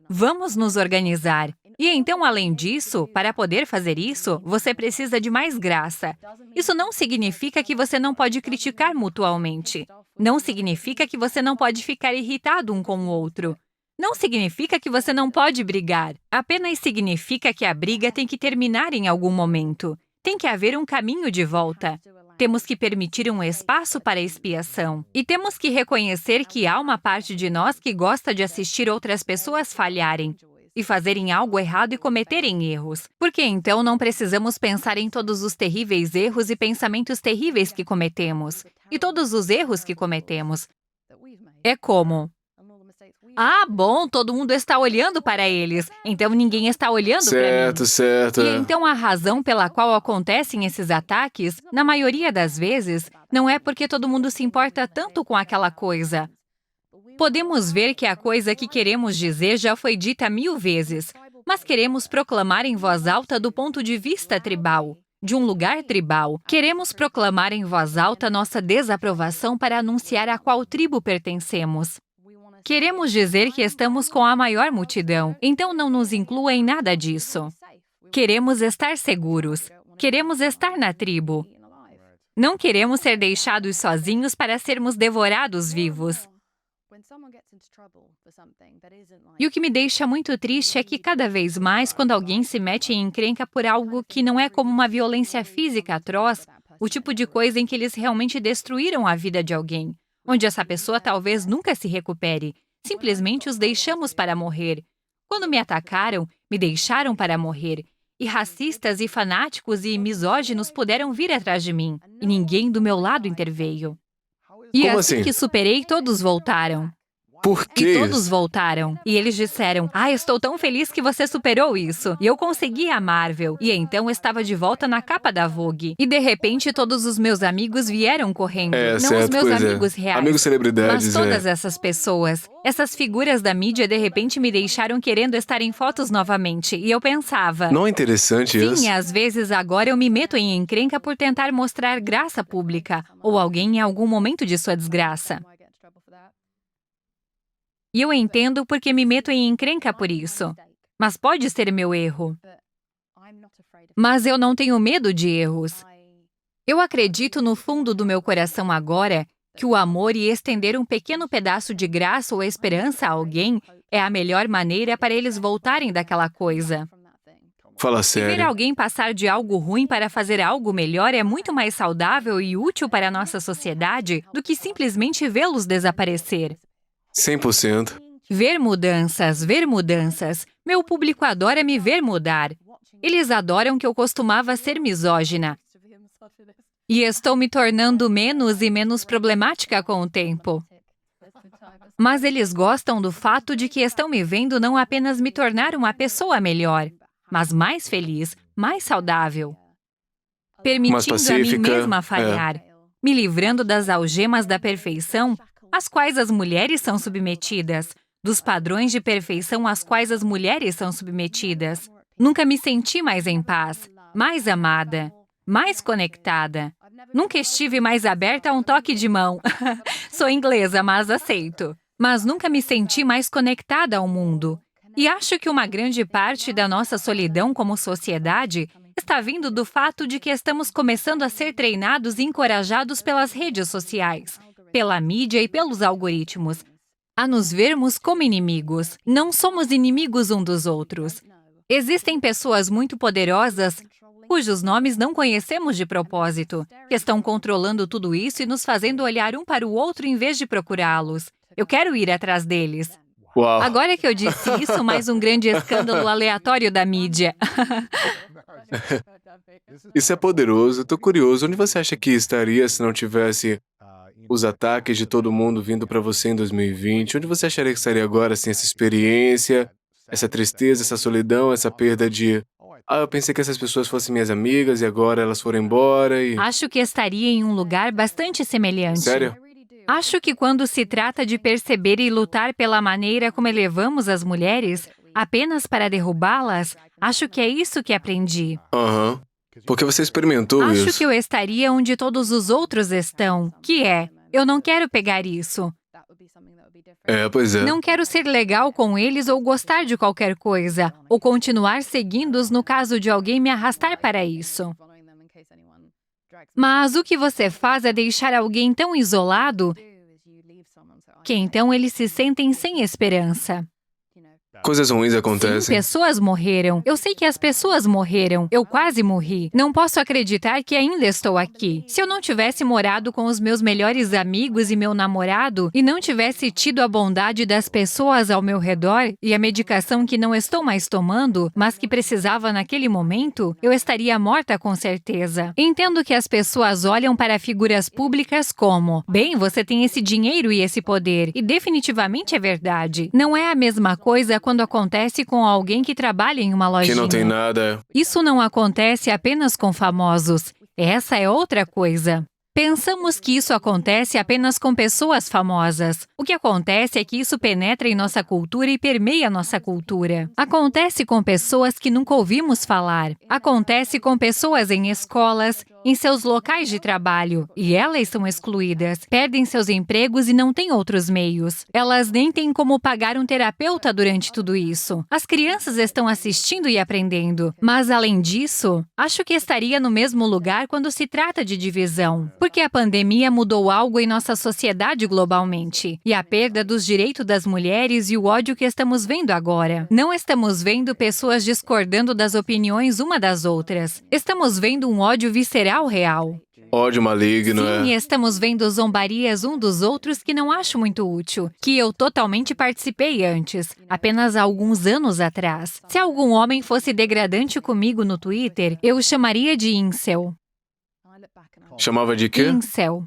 Vamos nos organizar. E então, além disso, para poder fazer isso, você precisa de mais graça. Isso não significa que você não pode criticar mutuamente. Não significa que você não pode ficar irritado um com o outro. Não significa que você não pode brigar. Apenas significa que a briga tem que terminar em algum momento. Tem que haver um caminho de volta. Temos que permitir um espaço para a expiação. E temos que reconhecer que há uma parte de nós que gosta de assistir outras pessoas falharem e fazerem algo errado e cometerem erros. Porque então não precisamos pensar em todos os terríveis erros e pensamentos terríveis que cometemos. E todos os erros que cometemos. É como... Ah, bom, todo mundo está olhando para eles, então ninguém está olhando para mim. Certo. E então a razão pela qual acontecem esses ataques, na maioria das vezes, não é porque todo mundo se importa tanto com aquela coisa. Podemos ver que a coisa que queremos dizer já foi dita 1000 vezes, mas queremos proclamar em voz alta do ponto de vista tribal, de um lugar tribal. Queremos proclamar em voz alta nossa desaprovação para anunciar a qual tribo pertencemos. Queremos dizer que estamos com a maior multidão, então não nos inclua em nada disso. Queremos estar seguros. Queremos estar na tribo. Não queremos ser deixados sozinhos para sermos devorados vivos. E o que me deixa muito triste é que cada vez mais, quando alguém se mete em encrenca por algo que não é como uma violência física atroz, o tipo de coisa em que eles realmente destruíram a vida de alguém, onde essa pessoa talvez nunca se recupere. Simplesmente os deixamos para morrer. Quando me atacaram, me deixaram para morrer. E racistas e fanáticos e misóginos puderam vir atrás de mim. E ninguém do meu lado interveio. E Como assim assim? que superei, todos voltaram. Por que E todos isso? voltaram. E eles disseram, estou tão feliz que você superou isso. E eu consegui a Marvel. E então estava de volta na capa da Vogue. E de repente todos os meus amigos vieram correndo. Não os Certo, meus pois amigos reais. Amigos celebridades, Mas todas essas pessoas, essas figuras da mídia de repente me deixaram querendo estar em fotos novamente. E eu pensava... Não é interessante isso? Sim, às vezes agora eu me meto em encrenca por tentar mostrar graça pública. Ou alguém em algum momento de sua desgraça. E eu entendo porque me meto em encrenca por isso. Mas pode ser meu erro. Mas eu não tenho medo de erros. Eu acredito no fundo do meu coração agora que o amor e estender um pequeno pedaço de graça ou esperança a alguém é a melhor maneira para eles voltarem daquela coisa. Fala Ver sério. alguém passar de algo ruim para fazer algo melhor é muito mais saudável e útil para a nossa sociedade do que simplesmente vê-los desaparecer. 100%. Ver mudanças, ver mudanças. Meu público adora me ver mudar. Eles adoram que eu costumava ser misógina. E estou me tornando menos e menos problemática com o tempo. Mas eles gostam do fato de que estão me vendo não apenas me tornar uma pessoa melhor, mas mais feliz, mais saudável. Permitindo a mim pacífica, mesma falhar, me livrando das algemas da perfeição às quais as mulheres são submetidas, dos padrões de perfeição às quais as mulheres são submetidas. Nunca me senti mais em paz, mais amada, mais conectada. Nunca estive mais aberta a um toque de mão. Sou inglesa, mas aceito. Mas nunca me senti mais conectada ao mundo. E acho que uma grande parte da nossa solidão como sociedade está vindo do fato de que estamos começando a ser treinados e encorajados pelas redes sociais, pela mídia e pelos algoritmos, a nos vermos como inimigos. Não somos inimigos um dos outros. Existem pessoas muito poderosas, cujos nomes não conhecemos de propósito, que estão controlando tudo isso e nos fazendo olhar um para o outro em vez de procurá-los. Eu quero ir atrás deles. Uau. Agora que eu disse isso, mais um grande escândalo aleatório da mídia. Isso é poderoso. Tô curioso. Onde você acha que estaria se não tivesse os ataques de todo mundo vindo para você em 2020? Onde você acharia que estaria agora, assim, essa experiência, essa tristeza, essa solidão, essa perda de... eu pensei que essas pessoas fossem minhas amigas e agora elas foram embora e... Acho que estaria em um lugar bastante semelhante. Sério? Acho que quando se trata de perceber e lutar pela maneira como elevamos as mulheres, apenas para derrubá-las? Acho que é isso que aprendi. Aham. Porque você experimentou Acho isso. que eu estaria onde todos os outros estão, que é, eu não quero pegar isso. Pois é. Não quero ser legal com eles ou gostar de qualquer coisa, ou continuar seguindo-os no caso de alguém me arrastar para isso. Mas o que você faz é deixar alguém tão isolado que então eles se sentem sem esperança. Coisas ruins Sim, acontecem. pessoas morreram. Eu sei que as pessoas morreram. Eu quase morri. Não posso acreditar que ainda estou aqui. Se eu não tivesse morado com os meus melhores amigos e meu namorado e não tivesse tido a bondade das pessoas ao meu redor e a medicação que não estou mais tomando, mas que precisava naquele momento, eu estaria morta com certeza. Entendo que as pessoas olham para figuras públicas como, bem, você tem esse dinheiro e esse poder, e definitivamente é verdade. Não é a mesma coisa quando acontece com alguém que trabalha em uma Que lojinha. não tem nada. Isso não acontece apenas com famosos. Essa é outra coisa. Pensamos que isso acontece apenas com pessoas famosas. O que acontece é que isso penetra em nossa cultura e permeia nossa cultura. Acontece com pessoas que nunca ouvimos falar. Acontece com pessoas em escolas, em seus locais de trabalho, e elas são excluídas, perdem seus empregos e não têm outros meios. Elas nem têm como pagar um terapeuta durante tudo isso. As crianças estão assistindo e aprendendo. Mas, além disso, acho que estaria no mesmo lugar quando se trata de divisão. Porque a pandemia mudou algo em nossa sociedade globalmente. E a perda dos direitos das mulheres e o ódio que estamos vendo agora. Não estamos vendo pessoas discordando das opiniões uma das outras. Estamos vendo um ódio visceral real. Ódio maligno, Sim, e estamos vendo zombarias um dos outros que não acho muito útil, que eu totalmente participei antes, apenas há alguns anos atrás. Se algum homem fosse degradante comigo no Twitter, eu o chamaria de incel. Chamava de quê? Incel.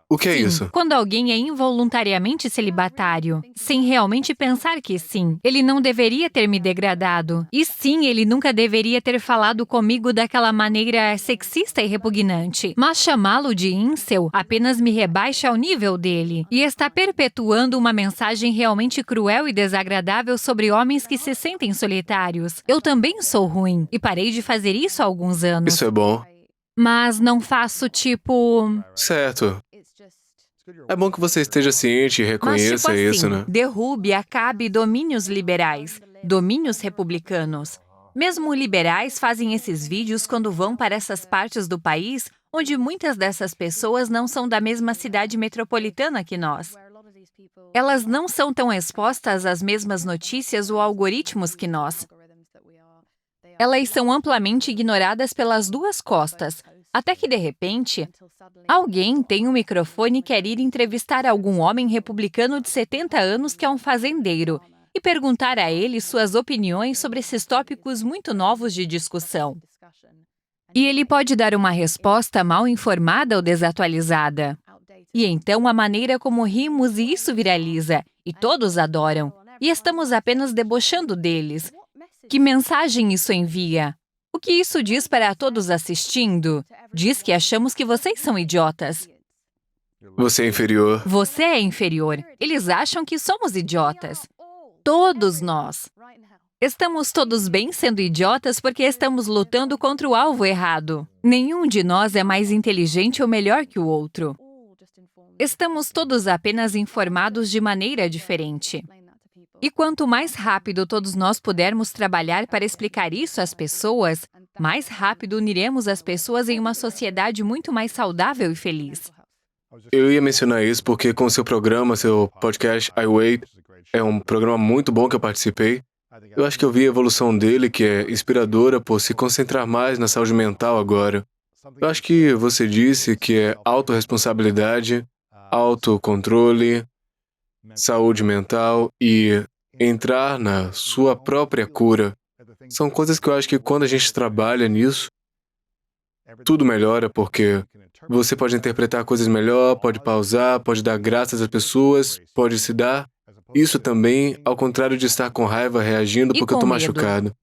O que é Sim, isso? quando alguém é involuntariamente celibatário, sem realmente pensar que sim, ele não deveria ter me degradado. E sim, ele nunca deveria ter falado comigo daquela maneira sexista e repugnante. Mas chamá-lo de incel apenas me rebaixa ao nível dele. E está perpetuando uma mensagem realmente cruel e desagradável sobre homens que se sentem solitários. Eu também sou ruim, e parei de fazer isso há alguns anos. Isso é bom. Mas não faço tipo... Certo. É bom que você esteja ciente e Mas, reconheça tipo assim, isso, né? derrube, acabe domínios liberais, domínios republicanos. Mesmo liberais fazem esses vídeos quando vão para essas partes do país onde muitas dessas pessoas não são da mesma cidade metropolitana que nós. Elas não são tão expostas às mesmas notícias ou algoritmos que nós. Elas são amplamente ignoradas pelas duas costas, até que, de repente, alguém tem um microfone e quer ir entrevistar algum homem republicano de 70 anos que é um fazendeiro e perguntar a ele suas opiniões sobre esses tópicos muito novos de discussão. E ele pode dar uma resposta mal informada ou desatualizada. E então a maneira como rimos e isso viraliza, e todos adoram, e estamos apenas debochando deles. Que mensagem isso envia? O que isso diz para todos assistindo? Diz que achamos que vocês são idiotas. Você é inferior. Você é inferior. Eles acham que somos idiotas. Todos nós. Estamos todos bem sendo idiotas porque estamos lutando contra o alvo errado. Nenhum de nós é mais inteligente ou melhor que o outro. Estamos todos apenas informados de maneira diferente. E quanto mais rápido todos nós pudermos trabalhar para explicar isso às pessoas, mais rápido uniremos as pessoas em uma sociedade muito mais saudável e feliz. Eu ia mencionar isso porque com seu programa, seu podcast, I Wait, é um programa muito bom que eu participei. Eu acho que eu vi a evolução dele, que é inspiradora por se concentrar mais na saúde mental agora. Eu acho que você disse que é autorresponsabilidade, autocontrole, saúde mental e entrar na sua própria cura. São coisas que eu acho que quando a gente trabalha nisso, tudo melhora porque você pode interpretar coisas melhor, pode pausar, pode dar graças às pessoas, pode se dar isso também, ao contrário de estar com raiva reagindo E porque eu com tô medo. machucado.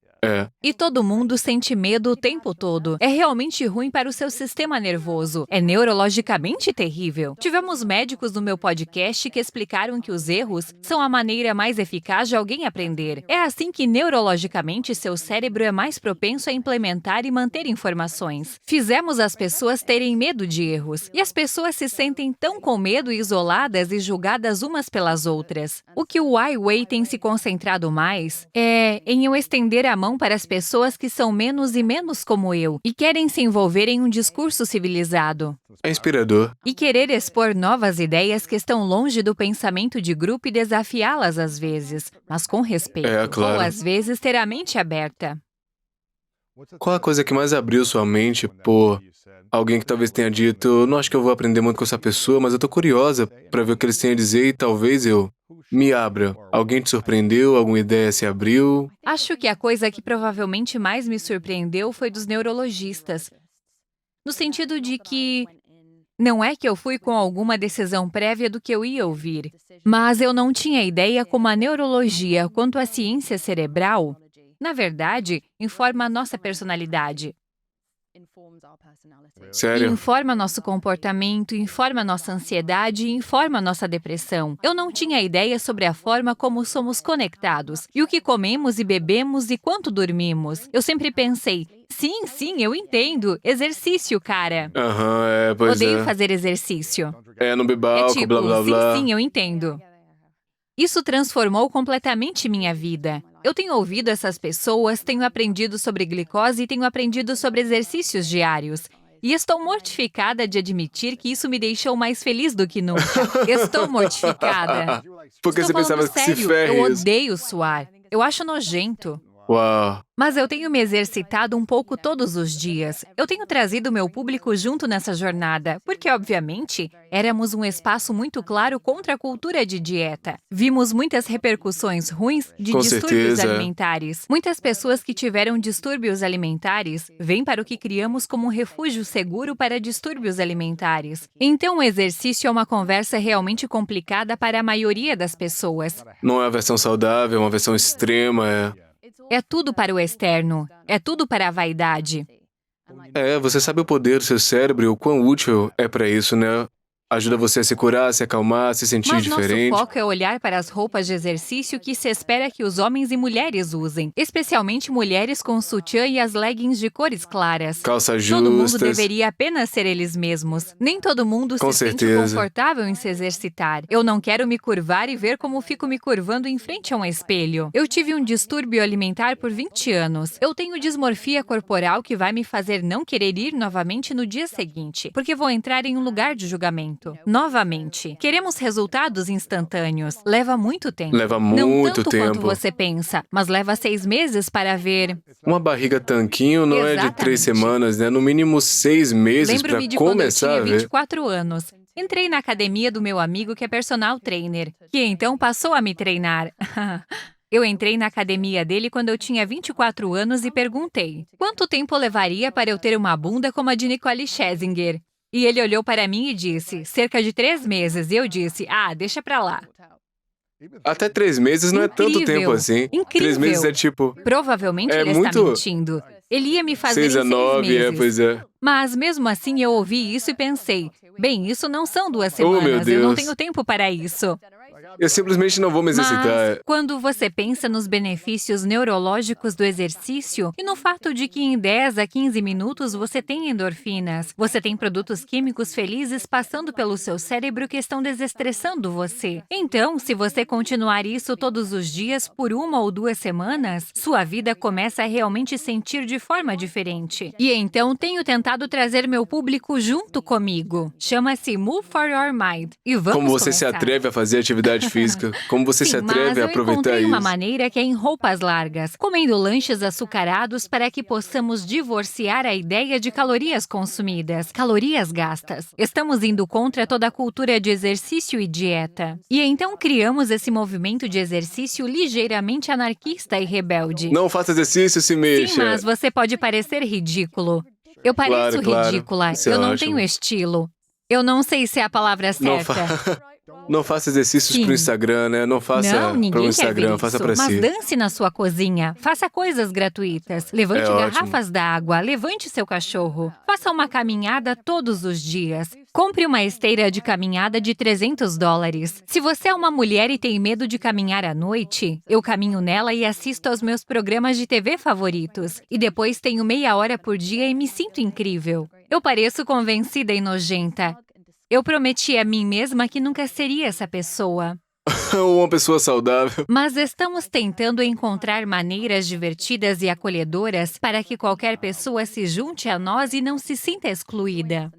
E todo mundo sente medo o tempo todo. É realmente ruim para o seu sistema nervoso. É neurologicamente terrível. Tivemos médicos no meu podcast que explicaram que os erros são a maneira mais eficaz de alguém aprender. É assim que neurologicamente seu cérebro é mais propenso a implementar e manter informações. Fizemos as pessoas terem medo de erros. E as pessoas se sentem tão com medo e isoladas e julgadas umas pelas outras. O que o Ai Weiwei tem se concentrado mais é em eu estender a mão para as pessoas que são menos e menos como eu e querem se envolver em um discurso civilizado. É inspirador. E querer expor novas ideias que estão longe do pensamento de grupo e desafiá-las às vezes, mas com respeito. Claro. Ou às vezes ter a mente aberta. Qual a coisa que mais abriu sua mente por alguém que talvez tenha dito, não acho que eu vou aprender muito com essa pessoa, mas eu tô curiosa pra ver o que eles têm a dizer e talvez eu me abra. Alguém te surpreendeu? Alguma ideia se abriu? Acho que a coisa que provavelmente mais me surpreendeu foi dos neurologistas. No sentido de que não é que eu fui com alguma decisão prévia do que eu ia ouvir, mas eu não tinha ideia como a neurologia, quanto à ciência cerebral, na verdade, informa a nossa personalidade. Sério? Informa nosso comportamento, informa nossa ansiedade e informa nossa depressão. Eu não tinha ideia sobre a forma como somos conectados, e o que comemos e bebemos e quanto dormimos. Eu sempre pensei, sim, eu entendo. Exercício, cara. Pois Odeio fazer exercício. Não beber É álcool, tipo, blá blá blá. sim, eu entendo. Isso transformou completamente minha vida. Eu tenho ouvido essas pessoas, tenho aprendido sobre glicose e tenho aprendido sobre exercícios diários. E estou mortificada de admitir que isso me deixou mais feliz do que nunca. Estou mortificada. Porque você Estou pensava falando que se sério, ferre eu isso. odeio suar. Eu acho nojento. Uau. Mas eu tenho me exercitado um pouco todos os dias. Eu tenho trazido meu público junto nessa jornada, porque, obviamente, éramos um espaço muito claro contra a cultura de dieta. Vimos muitas repercussões ruins de Com distúrbios certeza. alimentares. Muitas pessoas que tiveram distúrbios alimentares vêm para o que criamos como um refúgio seguro para distúrbios alimentares. Então, o exercício é uma conversa realmente complicada para a maioria das pessoas. Não é a versão saudável, é uma versão extrema, É tudo para o externo, é tudo para a vaidade. Você sabe o poder do seu cérebro e o quão útil é pra isso, né? Ajuda você a se curar, a se acalmar, a se sentir Mas diferente. nosso foco é olhar para as roupas de exercício que se espera que os homens e mulheres usem, especialmente mulheres com sutiã e as leggings de cores claras. Calças Todo mundo justas. deveria apenas ser eles mesmos. Nem todo mundo Com se sente certeza. confortável em se exercitar. Eu não quero me curvar e ver como fico me curvando em frente a um espelho. Eu tive um distúrbio alimentar por 20 anos. Eu tenho dismorfia corporal que vai me fazer não querer ir novamente no dia seguinte, porque vou entrar em um lugar de julgamento. Novamente. Queremos resultados instantâneos. Leva muito tempo. Leva Não muito tanto quanto tempo. você pensa, mas leva 6 meses para ver. Uma barriga tanquinho não é de Exatamente. 3 semanas, né? No mínimo 6 meses pra Lembro-me de quando eu começar tinha a ver. 24 anos. Entrei na academia do meu amigo que é personal trainer, que então passou a me treinar. Eu entrei na academia dele quando eu tinha 24 anos e perguntei: quanto tempo levaria para eu ter uma bunda como a de Nicole Scherzinger? E ele olhou para mim e disse: cerca de 3 meses. E eu disse: deixa pra lá. Até 3 meses não é tanto Incrível. tempo assim. Incrível. 3 meses é tipo Provavelmente É ele muito- está mentindo. Ele ia me fazer 6 a em 6 9, meses. pois é. Mas mesmo assim eu ouvi isso e pensei: bem, isso não são 2 Oh, meu semanas, eu não Deus. tenho tempo para isso. Eu simplesmente não vou me exercitar. Mas quando você pensa nos benefícios neurológicos do exercício e no fato de que em 10 a 15 minutos você tem endorfinas, você tem produtos químicos felizes passando pelo seu cérebro que estão desestressando você. Então, se você continuar isso todos os dias por 1 ou 2 semanas, sua vida começa a realmente sentir de forma diferente. E então tenho tentado trazer meu público junto comigo. Chama-se Move for Your Mind. E vamos Como você se começar. atreve a fazer atividade física? Como você se Sim, atreve mas a eu aproveitar encontrei isso? uma maneira que é em roupas largas, comendo lanches açucarados para que possamos divorciar a ideia de calorias consumidas, calorias gastas. Estamos indo contra toda a cultura de exercício e dieta. E então criamos esse movimento de exercício ligeiramente anarquista e rebelde. Não faça exercício, se mexa. Sim, mas você pode parecer ridículo. Eu pareço Claro. ridícula, Isso é eu não ótimo. tenho estilo. Eu não sei se é a palavra Não certa. Não faça exercícios Sim. pro Instagram, né? Não faça Não, pro ninguém Instagram, quer ver faça isso. pra Mas si. dance na sua cozinha, faça coisas gratuitas, levante É ótimo. garrafas d'água, levante seu cachorro, faça uma caminhada todos os dias. Compre uma esteira de caminhada de $300. Se você é uma mulher e tem medo de caminhar à noite, eu caminho nela e assisto aos meus programas de TV favoritos. E depois tenho meia hora por dia e me sinto incrível. Eu pareço convencida e nojenta. Eu prometi a mim mesma que nunca seria essa pessoa. Uma pessoa saudável. Mas estamos tentando encontrar maneiras divertidas e acolhedoras para que qualquer pessoa se junte a nós e não se sinta excluída.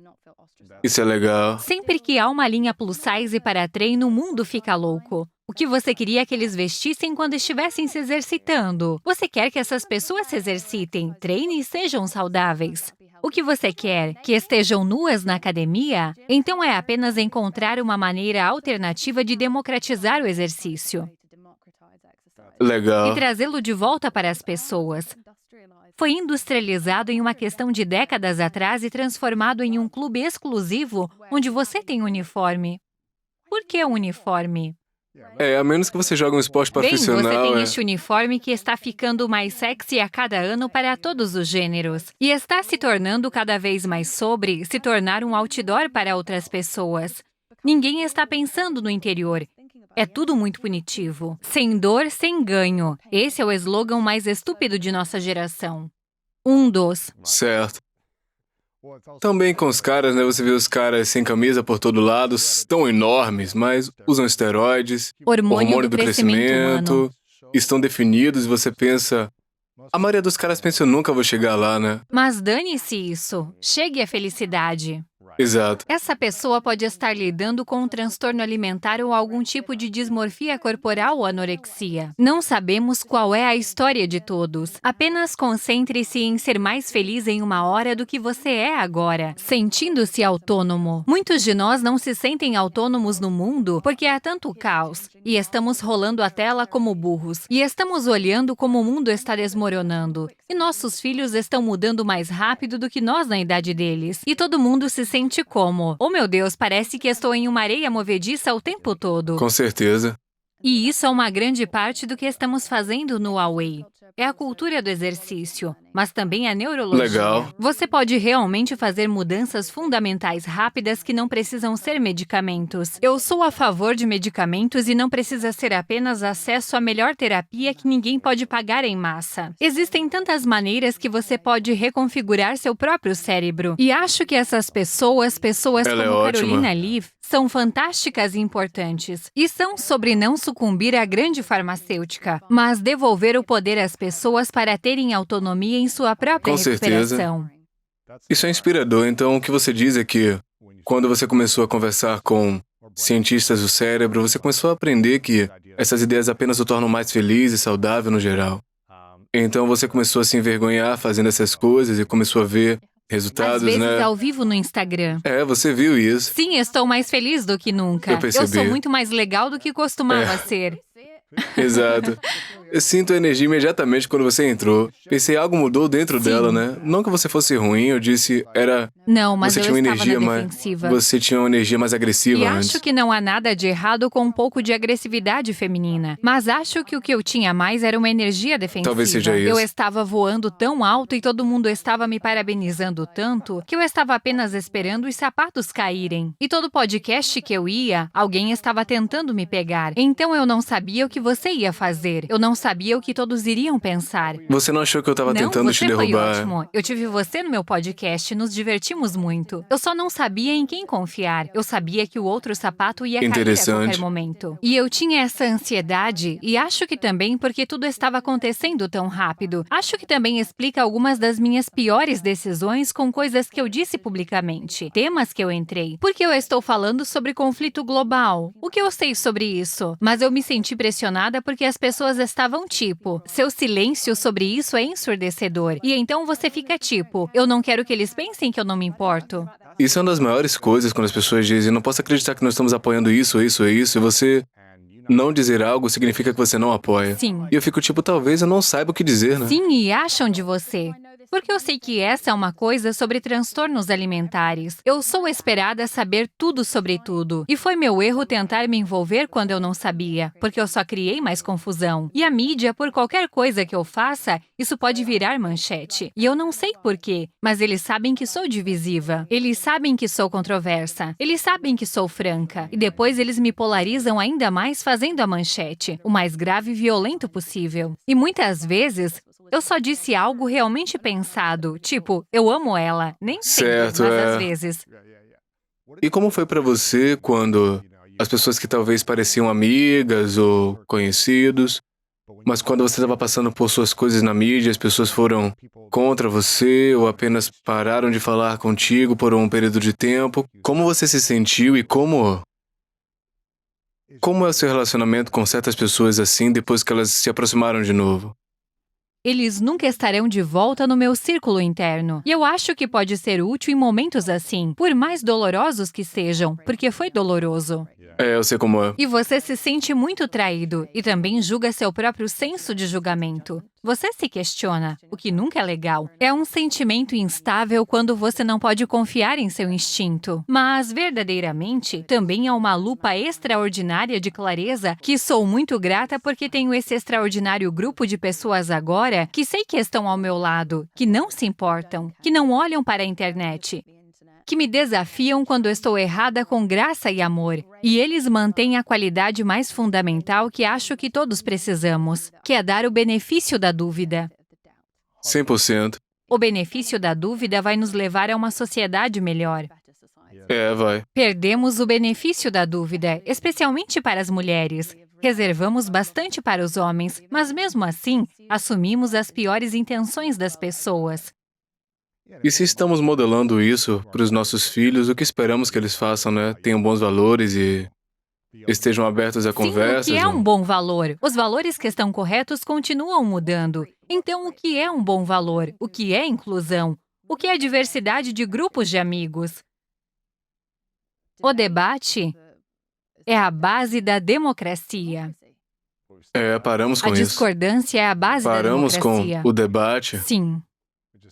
Isso é legal. Sempre que há uma linha plus size para treino, o mundo fica louco. O que você queria que eles vestissem quando estivessem se exercitando? Você quer que essas pessoas se exercitem, treinem e sejam saudáveis. O que você quer? Que estejam nuas na academia? Então é apenas encontrar uma maneira alternativa de democratizar o exercício e Legal. trazê-lo de volta para as pessoas. Foi industrializado em uma questão de décadas atrás e transformado em um clube exclusivo onde você tem uniforme. Por que um uniforme? A menos que você jogue um esporte Bem, você profissional, tem este uniforme que está ficando mais sexy a cada ano para todos os gêneros. E está se tornando cada vez mais sobre se tornar um outdoor para outras pessoas. Ninguém está pensando no interior. É tudo muito punitivo. Sem dor, sem ganho. Esse é o slogan mais estúpido de nossa geração. Um dos. Certo. Também com os caras, né? Você vê os caras sem camisa por todo lado, tão enormes, mas usam esteroides, Hormônio do crescimento humano. estão definidos e você pensa... A maioria dos caras pensa, eu nunca vou chegar lá, né? Mas dane-se isso. Chegue à felicidade. Exato. Essa pessoa pode estar lidando com um transtorno alimentar ou algum tipo de dismorfia corporal ou anorexia. Não sabemos qual é a história de todos. Apenas concentre-se em ser mais feliz em uma hora do que você é agora, sentindo-se autônomo. Muitos de nós não se sentem autônomos no mundo porque há tanto caos. E estamos rolando a tela como burros. E estamos olhando como o mundo está desmoronando. E nossos filhos estão mudando mais rápido do que nós na idade deles. E todo mundo se sente como, oh meu Deus, parece que estou em uma areia movediça o tempo todo. Com certeza. E isso é uma grande parte do que estamos fazendo no Away. É a cultura do exercício, mas também a neurologia. Legal. Você pode realmente fazer mudanças fundamentais rápidas que não precisam ser medicamentos. Eu sou a favor de medicamentos e não precisa ser apenas acesso à melhor terapia que ninguém pode pagar em massa. Existem tantas maneiras que você pode reconfigurar seu próprio cérebro. E acho que essas pessoas Ela é como ótima. Carolina Leaf, são fantásticas e importantes. E são sobre não sucumbir à grande farmacêutica, mas devolver o poder às pessoas para terem autonomia em sua própria Com certeza. recuperação. Isso é inspirador. Então, o que você diz é que quando você começou a conversar com cientistas do cérebro, você começou a aprender que essas ideias apenas o tornam mais feliz e saudável no geral. Então, você começou a se envergonhar fazendo essas coisas e começou a ver resultados, Às vezes né? ao vivo no Instagram. Você viu isso. Sim, estou mais feliz do que nunca. Eu percebi. sou muito mais legal do que costumava ser. Exato. Eu sinto a energia imediatamente quando você entrou. Pensei, algo mudou dentro Sim. dela, né? Não que você fosse ruim, eu disse, Não, mas você eu tinha uma estava energia na mais... defensiva. Você tinha uma energia mais agressiva E antes. acho que não há nada de errado com um pouco de agressividade feminina. Mas acho que o que eu tinha mais era uma energia defensiva. Talvez seja isso. Eu estava voando tão alto e todo mundo estava me parabenizando tanto que eu estava apenas esperando os sapatos caírem. E todo podcast que eu ia, alguém estava tentando me pegar. Então eu não sabia o que você ia fazer. Eu não sabia o que todos iriam pensar. Você não achou que eu estava tentando te Você foi derrubar? ótimo. Eu tive você no meu podcast, nos divertimos muito. Eu só não sabia em quem confiar. Eu sabia que o outro sapato ia cair a Interessante. qualquer momento. E eu tinha essa ansiedade, e acho que também porque tudo estava acontecendo tão rápido. Acho que também explica algumas das minhas piores decisões com coisas que eu disse publicamente, temas que eu entrei. Porque eu estou falando sobre conflito global. O que eu sei sobre isso? Mas eu me senti pressionada porque as pessoas estavam tipo, seu silêncio sobre isso é ensurdecedor. E então você fica tipo, eu não quero que eles pensem que eu não me importo. Isso é uma das maiores coisas quando as pessoas dizem, não posso acreditar que nós estamos apoiando isso, e você não dizer algo significa que você não apoia. Sim. E eu fico tipo, talvez eu não saiba o que dizer, né? Sim, e acham de você. Porque eu sei que essa é uma coisa sobre transtornos alimentares. Eu sou esperada a saber tudo sobre tudo. E foi meu erro tentar me envolver quando eu não sabia, porque eu só criei mais confusão. E a mídia, por qualquer coisa que eu faça, isso pode virar manchete. E eu não sei por quê, mas eles sabem que sou divisiva. Eles sabem que sou controversa. Eles sabem que sou franca. E depois eles me polarizam ainda mais fazendo a manchete, o mais grave e violento possível. E muitas vezes, eu só disse algo realmente pensado, tipo, eu amo ela. Nem sempre, Certo, mas é. às vezes. E como foi pra você quando as pessoas que talvez pareciam amigas ou conhecidos, mas quando você estava passando por suas coisas na mídia, as pessoas foram contra você ou apenas pararam de falar contigo por um período de tempo? Como você se sentiu e como é o seu relacionamento com certas pessoas assim depois que elas se aproximaram de novo? Eles nunca estarão de volta no meu círculo interno. E eu acho que pode ser útil em momentos assim, por mais dolorosos que sejam, porque foi doloroso. É, eu sei como é. E você se sente muito traído e também julga seu próprio senso de julgamento. Você se questiona, o que nunca é legal. É um sentimento instável quando você não pode confiar em seu instinto. Mas, verdadeiramente, também é uma lupa extraordinária de clareza que sou muito grata porque tenho esse extraordinário grupo de pessoas agora que sei que estão ao meu lado, que não se importam, que não olham para a internet, que me desafiam quando estou errada com graça e amor. E eles mantêm a qualidade mais fundamental que acho que todos precisamos, que é dar o benefício da dúvida. 100%. O benefício da dúvida vai nos levar a uma sociedade melhor. É, vai. Perdemos o benefício da dúvida, especialmente para as mulheres. Reservamos bastante para os homens, mas mesmo assim, assumimos as piores intenções das pessoas. E se estamos modelando isso para os nossos filhos, o que esperamos que eles façam, né? Tenham bons valores e estejam abertos a Sim, o conversas? que é Não? um bom valor? Os valores que estão corretos continuam mudando. Então, o que é um bom valor? O que é inclusão? O que é diversidade de grupos de amigos? O debate é a base da democracia. É, paramos A com isso. discordância é a base da Paramos com democracia. o debate. Sim.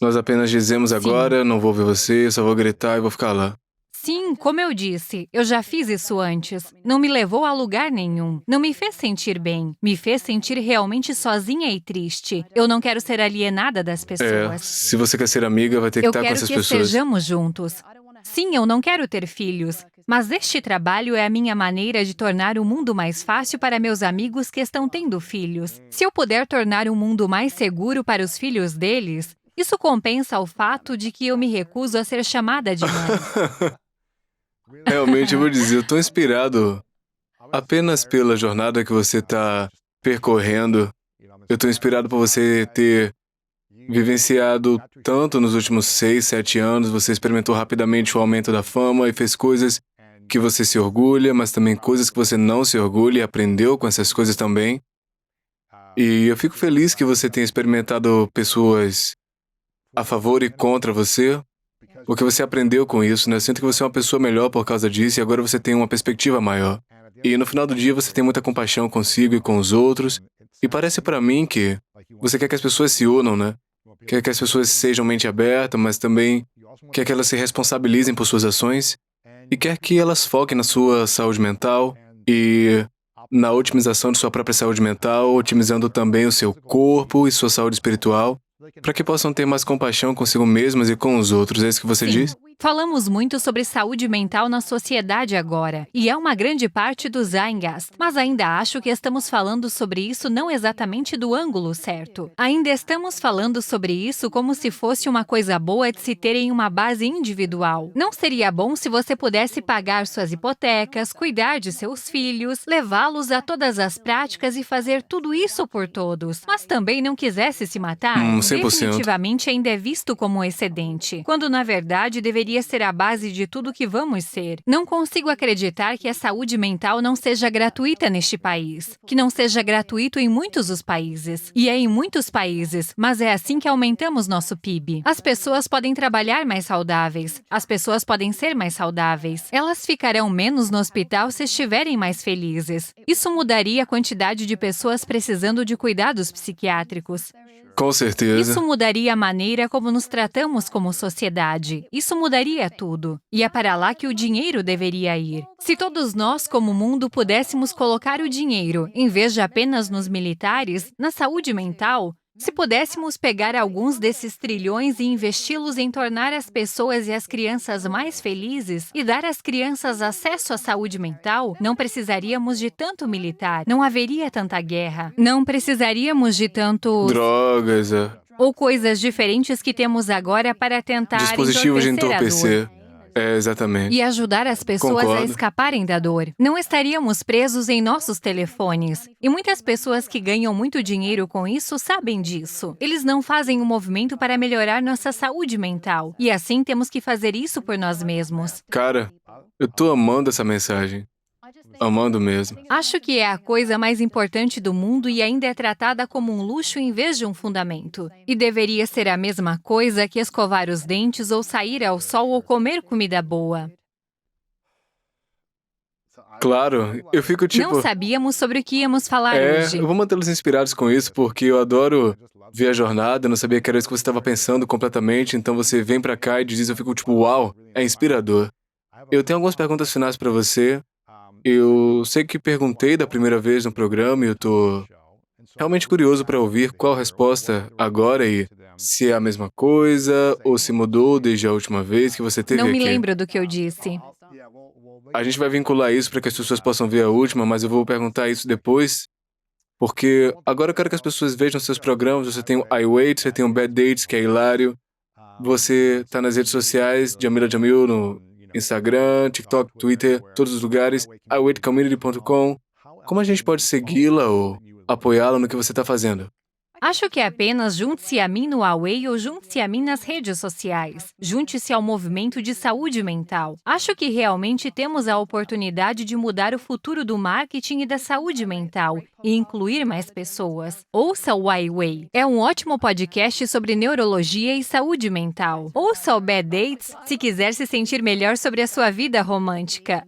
Nós apenas dizemos agora, não vou ver você, só vou gritar e vou ficar lá. Sim, como eu disse, eu já fiz isso antes. Não me levou a lugar nenhum. Não me fez sentir bem. Me fez sentir realmente sozinha e triste. Eu não quero ser alienada das É, pessoas. se você quer ser amiga, vai ter que Eu estar com quero essas que pessoas. estejamos juntos. Sim, eu não quero ter filhos, mas este trabalho é a minha maneira de tornar o mundo mais fácil para meus amigos que estão tendo filhos. Se eu puder tornar o mundo mais seguro para os filhos deles, isso compensa o fato de que eu me recuso a ser chamada de mãe. Realmente, eu vou dizer, eu tô inspirado apenas pela jornada que você tá percorrendo. Eu tô inspirado por você ter vivenciado tanto nos últimos 6, 7 anos. Você experimentou rapidamente o aumento da fama e fez coisas que você se orgulha, mas também coisas que você não se orgulha e aprendeu com essas coisas também. E eu fico feliz que você tenha experimentado pessoas a favor e contra você, porque você aprendeu com isso, né? Eu sinto que você é uma pessoa melhor por causa disso e agora você tem uma perspectiva maior. E no final do dia você tem muita compaixão consigo e com os outros. E parece pra mim que você quer que as pessoas se unam, né? Quer que as pessoas sejam mente aberta, mas também quer que elas se responsabilizem por suas ações e quer que elas foquem na sua saúde mental e na otimização de sua própria saúde mental, otimizando também o seu corpo e sua saúde espiritual, para que possam ter mais compaixão consigo mesmas e com os outros. É isso que você diz? Falamos muito sobre saúde mental na sociedade agora, e é uma grande parte do Zeitgeist, mas ainda acho que estamos falando sobre isso não exatamente do ângulo certo. Ainda estamos falando sobre isso como se fosse uma coisa boa de se ter em uma base individual. Não seria bom se você pudesse pagar suas hipotecas, cuidar de seus filhos, levá-los a todas as práticas e fazer tudo isso por todos, mas também não quisesse se matar? 100%. Definitivamente ainda é visto como um excedente, quando na verdade deveria deveria ser a base de tudo que vamos ser. Não consigo acreditar que a saúde mental não seja gratuita neste país, que não seja gratuito em muitos dos países. E é em muitos países, mas é assim que aumentamos nosso PIB. As pessoas podem trabalhar mais saudáveis, as pessoas podem ser mais saudáveis. Elas ficarão menos no hospital se estiverem mais felizes. Isso mudaria a quantidade de pessoas precisando de cuidados psiquiátricos. Com certeza. Isso mudaria a maneira como nos tratamos como sociedade. Isso mudaria tudo. E é para lá que o dinheiro deveria ir. Se todos nós, como mundo, pudéssemos colocar o dinheiro, em vez de apenas nos militares, na saúde mental, se pudéssemos pegar alguns desses trilhões e investi-los em tornar as pessoas e as crianças mais felizes e dar às crianças acesso à saúde mental, não precisaríamos de tanto militar, não haveria tanta guerra, não precisaríamos de tantos... Drogas, ou coisas diferentes que temos agora para tentar dispositivos de entorpecer a entorpecer. dor. Exatamente. E ajudar as pessoas Concordo. a escaparem da dor. Não estaríamos presos em nossos telefones. E muitas pessoas que ganham muito dinheiro com isso sabem disso. Eles não fazem um movimento para melhorar nossa saúde mental. E assim temos que fazer isso por nós mesmos. Cara, eu tô amando essa mensagem. Amando mesmo. Acho que é a coisa mais importante do mundo e ainda é tratada como um luxo em vez de um fundamento. E deveria ser a mesma coisa que escovar os dentes ou sair ao sol ou comer comida boa. Claro, eu fico tipo... Não sabíamos sobre o que íamos falar hoje. Eu vou mantê-los inspirados com isso, porque eu adoro ver a jornada, eu não sabia que era isso que você estava pensando completamente, então você vem pra cá e diz isso, eu fico tipo, uau, é inspirador. Eu tenho algumas perguntas finais pra você. Eu sei que perguntei da primeira vez no programa e eu tô realmente curioso para ouvir qual a resposta agora e se é a mesma coisa ou se mudou desde a última vez que você teve Não me aqui. lembro do que eu disse. A gente vai vincular isso para que as pessoas possam ver a última, mas eu vou perguntar isso depois, porque agora eu quero que as pessoas vejam seus programas. Você tem o I Wait, você tem o Bad Dates, que é hilário. Você tá nas redes sociais, Jamila Jamil, no Instagram, TikTok, Twitter, todos os lugares, iwaitcommunity.com. Como a gente pode segui-la ou apoiá-la no que você está fazendo? Acho que é apenas junte-se a mim no Huawei ou junte-se a mim nas redes sociais. Junte-se ao movimento de saúde mental. Acho que realmente temos a oportunidade de mudar o futuro do marketing e da saúde mental e incluir mais pessoas. Ouça o Huawei. É um ótimo podcast sobre neurologia e saúde mental. Ouça o Bad Dates se quiser se sentir melhor sobre a sua vida romântica.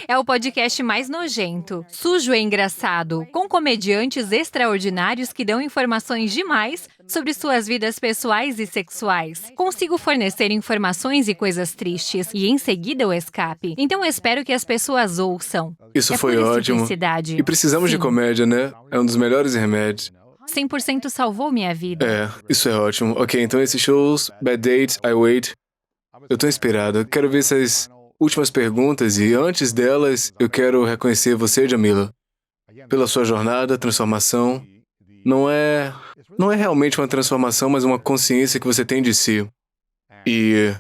É o podcast mais nojento, sujo e engraçado, com comediantes extraordinários que dão informações demais sobre suas vidas pessoais e sexuais. Consigo fornecer informações e coisas tristes e em seguida o escape. Então eu espero que as pessoas ouçam. Isso É foi pura ótimo. simplicidade. E precisamos de Sim. comédia, né? É um dos melhores remédios. 100% salvou minha vida. Isso é ótimo. Ok, então esses shows, Bad Dates, I Wait. Eu tô inspirado. Eu quero ver essas últimas perguntas e antes delas, eu quero reconhecer você, Jamila, pela sua jornada, transformação. Não é realmente uma transformação, mas uma consciência que você tem de si. E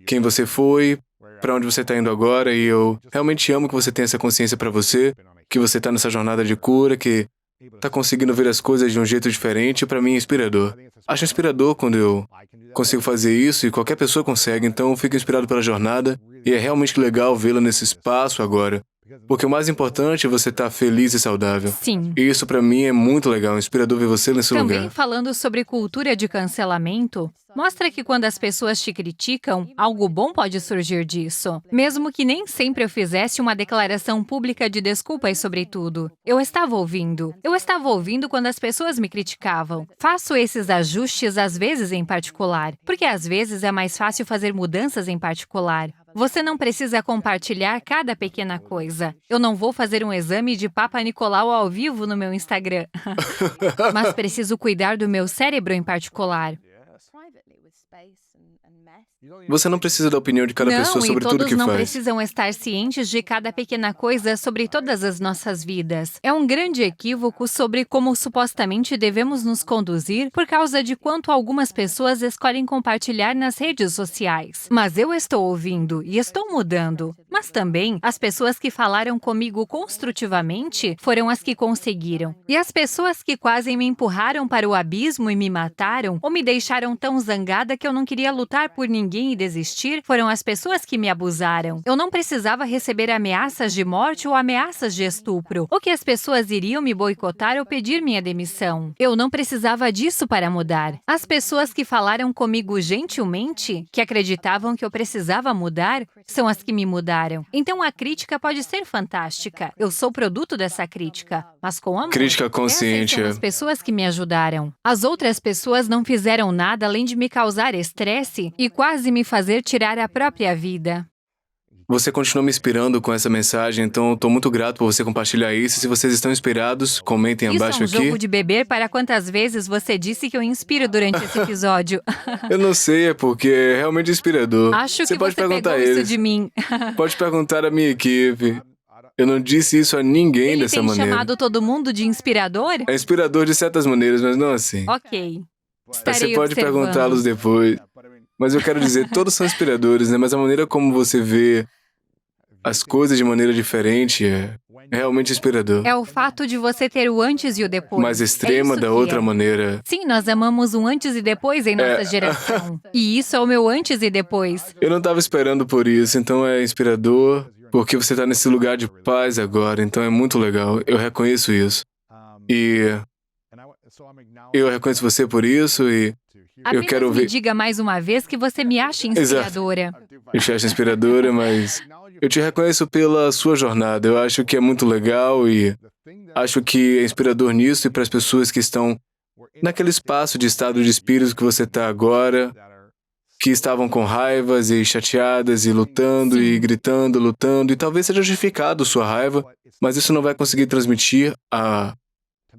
quem você foi, para onde você está indo agora, e eu realmente amo que você tenha essa consciência para você, que você está nessa jornada de cura, que está conseguindo ver as coisas de um jeito diferente, e para mim é inspirador. Acho inspirador quando eu consigo fazer isso e qualquer pessoa consegue, então eu fico inspirado pela jornada e é realmente legal vê-la nesse espaço agora. Porque o mais importante é você estar feliz e saudável. Sim. E isso pra mim é muito legal, inspirador ver você nesse Também lugar. falando sobre cultura de cancelamento, mostra que quando as pessoas te criticam, algo bom pode surgir disso. Mesmo que nem sempre eu fizesse uma declaração pública de desculpas sobre tudo. Eu estava ouvindo quando as pessoas me criticavam. Faço esses ajustes às vezes em particular, porque às vezes é mais fácil fazer mudanças em particular. Você não precisa compartilhar cada pequena coisa. Eu não vou fazer um exame de Papa Nicolau ao vivo no meu Instagram. Mas preciso cuidar do meu cérebro em particular. Você não precisa da opinião de cada pessoa sobre e tudo todos que não faz. precisam estar cientes de cada pequena coisa sobre todas as nossas vidas. É um grande equívoco sobre como supostamente devemos nos conduzir por causa de quanto algumas pessoas escolhem compartilhar nas redes sociais. Mas eu estou ouvindo e estou mudando. Mas também, as pessoas que falaram comigo construtivamente foram as que conseguiram. E as pessoas que quase me empurraram para o abismo e me mataram ou me deixaram tão zangada que eu não queria lutar lutar por ninguém e desistir, foram as pessoas que me abusaram. Eu não precisava receber ameaças de morte ou ameaças de estupro, ou que as pessoas iriam me boicotar ou pedir minha demissão. Eu não precisava disso para mudar. As pessoas que falaram comigo gentilmente, que acreditavam que eu precisava mudar, são as que me mudaram. Então a crítica pode ser fantástica. Eu sou produto dessa crítica, mas com amor. Crítica consciente. Essas são as pessoas que me ajudaram. As outras pessoas não fizeram nada além de me causar estresse e quase me fazer tirar a própria vida. Você continua me inspirando com essa mensagem, então eu estou muito grato por você compartilhar isso. Se vocês estão inspirados, comentem Isso abaixo é um aqui. jogo de beber para quantas vezes você disse que eu inspiro durante esse episódio. Eu não sei, é porque é realmente inspirador. Acho que pode você perguntar pegou a isso eles. de mim. Pode perguntar à minha equipe. Eu não disse isso a ninguém Ele dessa tem maneira. chamado todo mundo de inspirador? É inspirador de certas maneiras, mas não assim. Ok. Estarei Você pode observando. perguntá-los depois. Mas eu quero dizer, todos são inspiradores, né? Mas a maneira como você vê as coisas de maneira diferente é realmente inspirador. É o fato de você ter o antes e o depois. Mais extrema É isso da que outra é. maneira. Sim, nós amamos um antes e depois em nossa geração. E isso é o meu antes e depois. Eu não estava esperando por isso, então é inspirador, porque você está nesse lugar de paz agora, então é muito legal. Eu reconheço isso. E eu reconheço você por isso e Apenas quero me ver- diga mais uma vez que você me acha inspiradora. eu te acho inspiradora, mas eu te reconheço pela sua jornada. Eu acho que é muito legal e acho que é inspirador nisso e para as pessoas que estão naquele espaço de estado de espírito que você está agora, que estavam com raivas e chateadas e lutando e gritando, lutando, e talvez seja justificado sua raiva, mas isso não vai conseguir transmitir a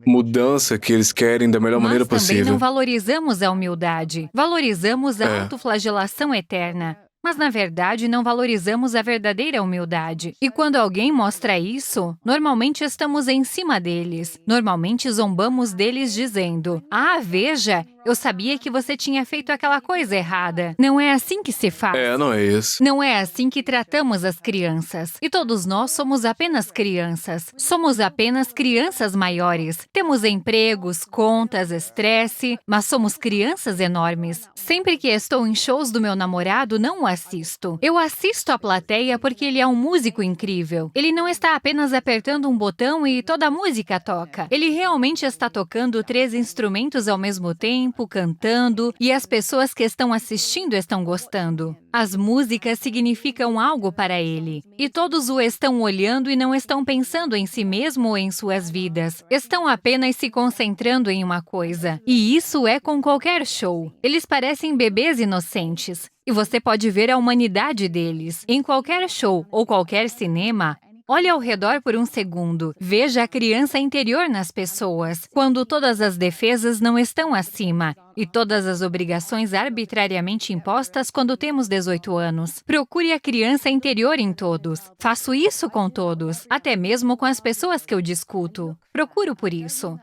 mudança que eles querem da melhor maneira Mas também possível. não valorizamos a humildade. Valorizamos a É. autoflagelação eterna. Mas, na verdade, não valorizamos a verdadeira humildade. E quando alguém mostra isso, normalmente estamos em cima deles. Normalmente zombamos deles dizendo: "Ah, veja, eu sabia que você tinha feito aquela coisa errada." Não é assim que se faz. Não é isso. Não é assim que tratamos as crianças. E todos nós somos apenas crianças. Somos apenas crianças maiores. Temos empregos, contas, estresse, mas somos crianças enormes. Sempre que estou em shows do meu namorado, não o assisto. Eu assisto a plateia porque ele é um músico incrível. Ele não está apenas apertando um botão e toda a música toca. Ele realmente está tocando 3 instrumentos ao mesmo tempo, cantando, e as pessoas que estão assistindo estão gostando. As músicas significam algo para ele. E todos o estão olhando e não estão pensando em si mesmo ou em suas vidas. Estão apenas se concentrando em uma coisa. E isso é com qualquer show. Eles parecem bebês inocentes. E você pode ver a humanidade deles. Em qualquer show ou qualquer cinema, olhe ao redor por um segundo. Veja a criança interior nas pessoas, quando todas as defesas não estão acima e todas as obrigações arbitrariamente impostas quando temos 18 anos. Procure a criança interior em todos. Faço isso com todos, até mesmo com as pessoas que eu discuto. Procuro por isso.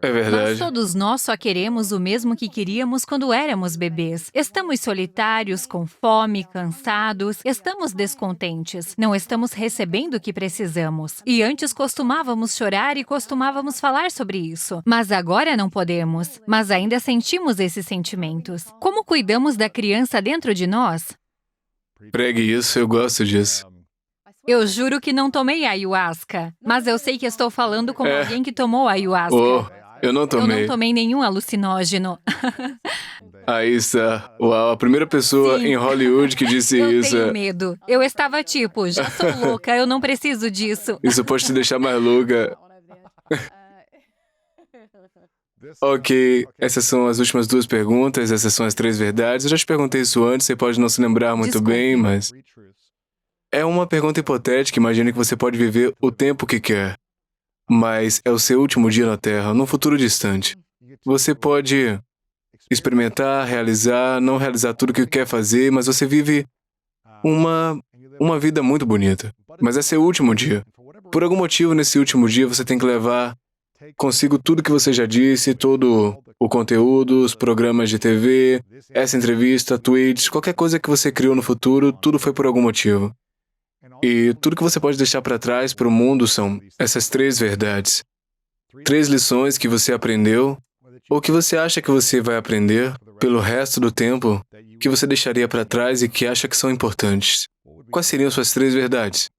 É Mas verdade. todos nós só queremos o mesmo que queríamos quando éramos bebês. Estamos solitários, com fome, cansados, estamos descontentes, não estamos recebendo o que precisamos. E antes costumávamos chorar e costumávamos falar sobre isso. Mas agora não podemos. Mas ainda sentimos esses sentimentos. Como cuidamos da criança dentro de nós? Pregue isso, eu gosto disso. Eu juro que não tomei ayahuasca. Mas eu sei que estou falando como alguém que tomou ayahuasca. Eu não Eu tomei. não tomei nenhum alucinógeno. Aí está. Uau, a primeira pessoa Sim. em Hollywood que disse Eu isso. tenho medo. Eu estava tipo, já sou louca, eu não preciso disso. Isso pode te deixar mais louca. Ok, essas são as últimas 2 perguntas, essas são as 3 verdades. Eu já te perguntei isso antes, você pode não se lembrar muito Desculpe. bem, mas é uma pergunta hipotética. Imagine que você pode viver o tempo que quer, mas é o seu último dia na Terra, num futuro distante. Você pode experimentar, realizar, não realizar tudo o que quer fazer, mas você vive uma vida muito bonita. Mas é seu último dia. Por algum motivo, nesse último dia, você tem que levar consigo tudo que você já disse, todo o conteúdo, os programas de TV, essa entrevista, tweets, qualquer coisa que você criou no futuro, tudo foi por algum motivo. E tudo que você pode deixar para trás para o mundo são essas 3 verdades. 3 lições que você aprendeu O que você acha que você vai aprender pelo resto do tempo que você deixaria para trás e que acha que são importantes? Quais seriam suas 3 verdades?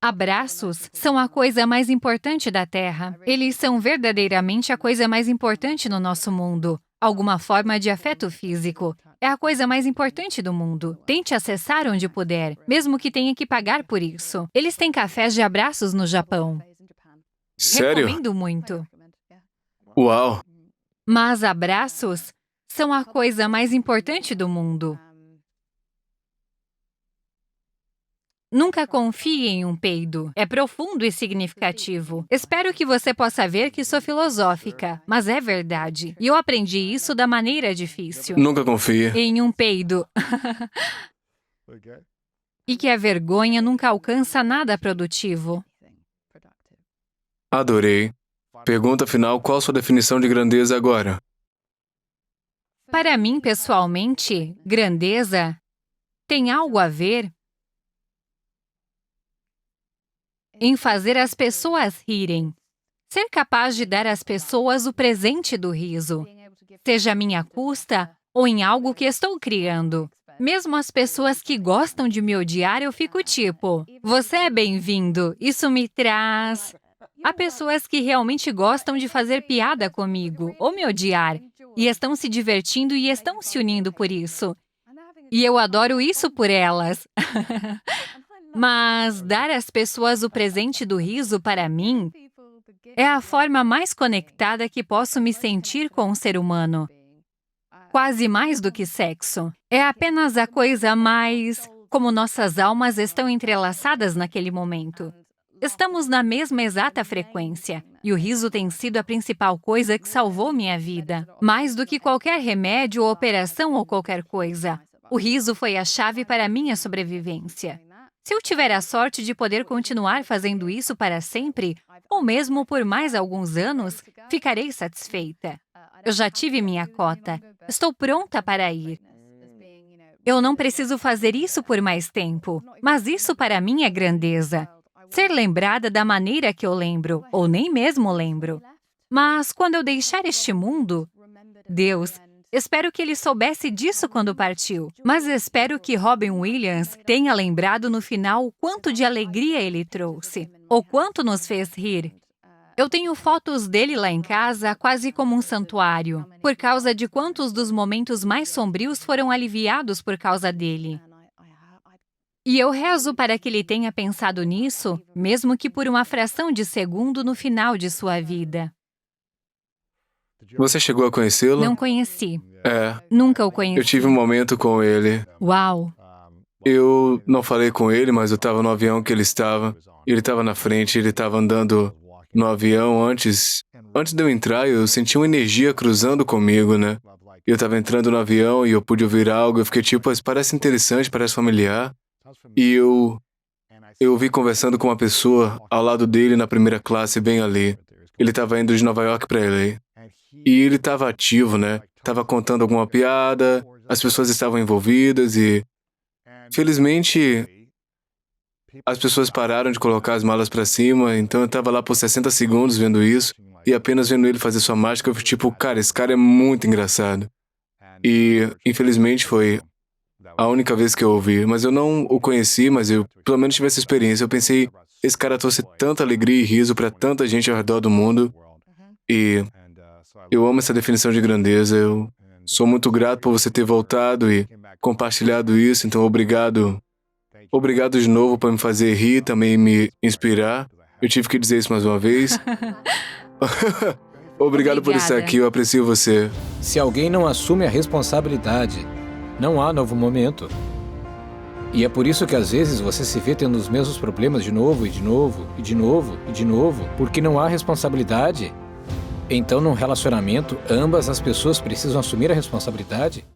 Abraços são a coisa mais importante da Terra. Eles são verdadeiramente a coisa mais importante no nosso mundo. Alguma forma de afeto físico. É a coisa mais importante do mundo. Tente acessar onde puder, mesmo que tenha que pagar por isso. Eles têm cafés de abraços no Japão. Sério? Recomendo muito. Uau! Mas abraços são a coisa mais importante do mundo. Nunca confie em um peido. É profundo e significativo. Espero que você possa ver que sou filosófica, mas é verdade. E eu aprendi isso da maneira difícil. Nunca confie. Em um peido. E que a vergonha nunca alcança nada produtivo. Adorei. Pergunta final, qual sua definição de grandeza agora? Para mim, pessoalmente, grandeza tem algo a ver em fazer as pessoas rirem. Ser capaz de dar às pessoas o presente do riso, seja à minha custa ou em algo que estou criando. Mesmo as pessoas que gostam de me odiar, eu fico tipo, você é bem-vindo, isso me traz... Há pessoas que realmente gostam de fazer piada comigo, ou me odiar, e estão se divertindo e estão se unindo por isso. E eu adoro isso por elas. Mas dar às pessoas o presente do riso, para mim, é a forma mais conectada que posso me sentir com um ser humano. Quase mais do que sexo. É apenas a coisa mais... como nossas almas estão entrelaçadas naquele momento. Estamos na mesma exata frequência, e o riso tem sido a principal coisa que salvou minha vida. Mais do que qualquer remédio ou operação ou qualquer coisa. O riso foi a chave para a minha sobrevivência. Se eu tiver a sorte de poder continuar fazendo isso para sempre, ou mesmo por mais alguns anos, ficarei satisfeita. Eu já tive minha cota. Estou pronta para ir. Eu não preciso fazer isso por mais tempo, mas isso para mim é grandeza. Ser lembrada da maneira que eu lembro, ou nem mesmo lembro. Mas quando eu deixar este mundo, Deus, espero que ele soubesse disso quando partiu, mas espero que Robin Williams tenha lembrado no final o quanto de alegria ele trouxe, ou quanto nos fez rir. Eu tenho fotos dele lá em casa quase como um santuário, por causa de quantos dos momentos mais sombrios foram aliviados por causa dele. E eu rezo para que ele tenha pensado nisso, mesmo que por uma fração de segundo no final de sua vida. Você chegou a conhecê-lo? Não conheci. É. Nunca o conheci. Eu tive um momento com ele. Uau! Eu não falei com ele, mas eu estava no avião que ele estava. Ele estava na frente, ele estava andando no avião antes. Antes de eu entrar, eu senti uma energia cruzando comigo, né? Eu estava entrando no avião e eu pude ouvir algo. Eu fiquei tipo, parece interessante, parece familiar. E eu vi conversando com uma pessoa ao lado dele na primeira classe, bem ali. Ele estava indo de Nova York para LA. E ele estava ativo, né? Estava contando alguma piada, as pessoas estavam envolvidas e... Felizmente, as pessoas pararam de colocar as malas para cima, então eu estava lá por 60 segundos vendo isso e apenas vendo ele fazer sua mágica, eu fui tipo, cara, esse cara é muito engraçado. E, infelizmente, foi a única vez que eu ouvi, mas eu não o conheci, mas eu pelo menos tive essa experiência. Eu pensei, esse cara trouxe tanta alegria e riso para tanta gente ao redor do mundo. E eu amo essa definição de grandeza. Eu sou muito grato por você ter voltado e compartilhado isso, então obrigado. Obrigado de novo por me fazer rir, também me inspirar. Eu tive que dizer isso mais uma vez. Obrigado por estar aqui, eu aprecio você. Se alguém não assume a responsabilidade, não há novo momento. E é por isso que às vezes você se vê tendo os mesmos problemas de novo, e de novo, e de novo, e de novo, porque não há responsabilidade. Então, num relacionamento, ambas as pessoas precisam assumir a responsabilidade.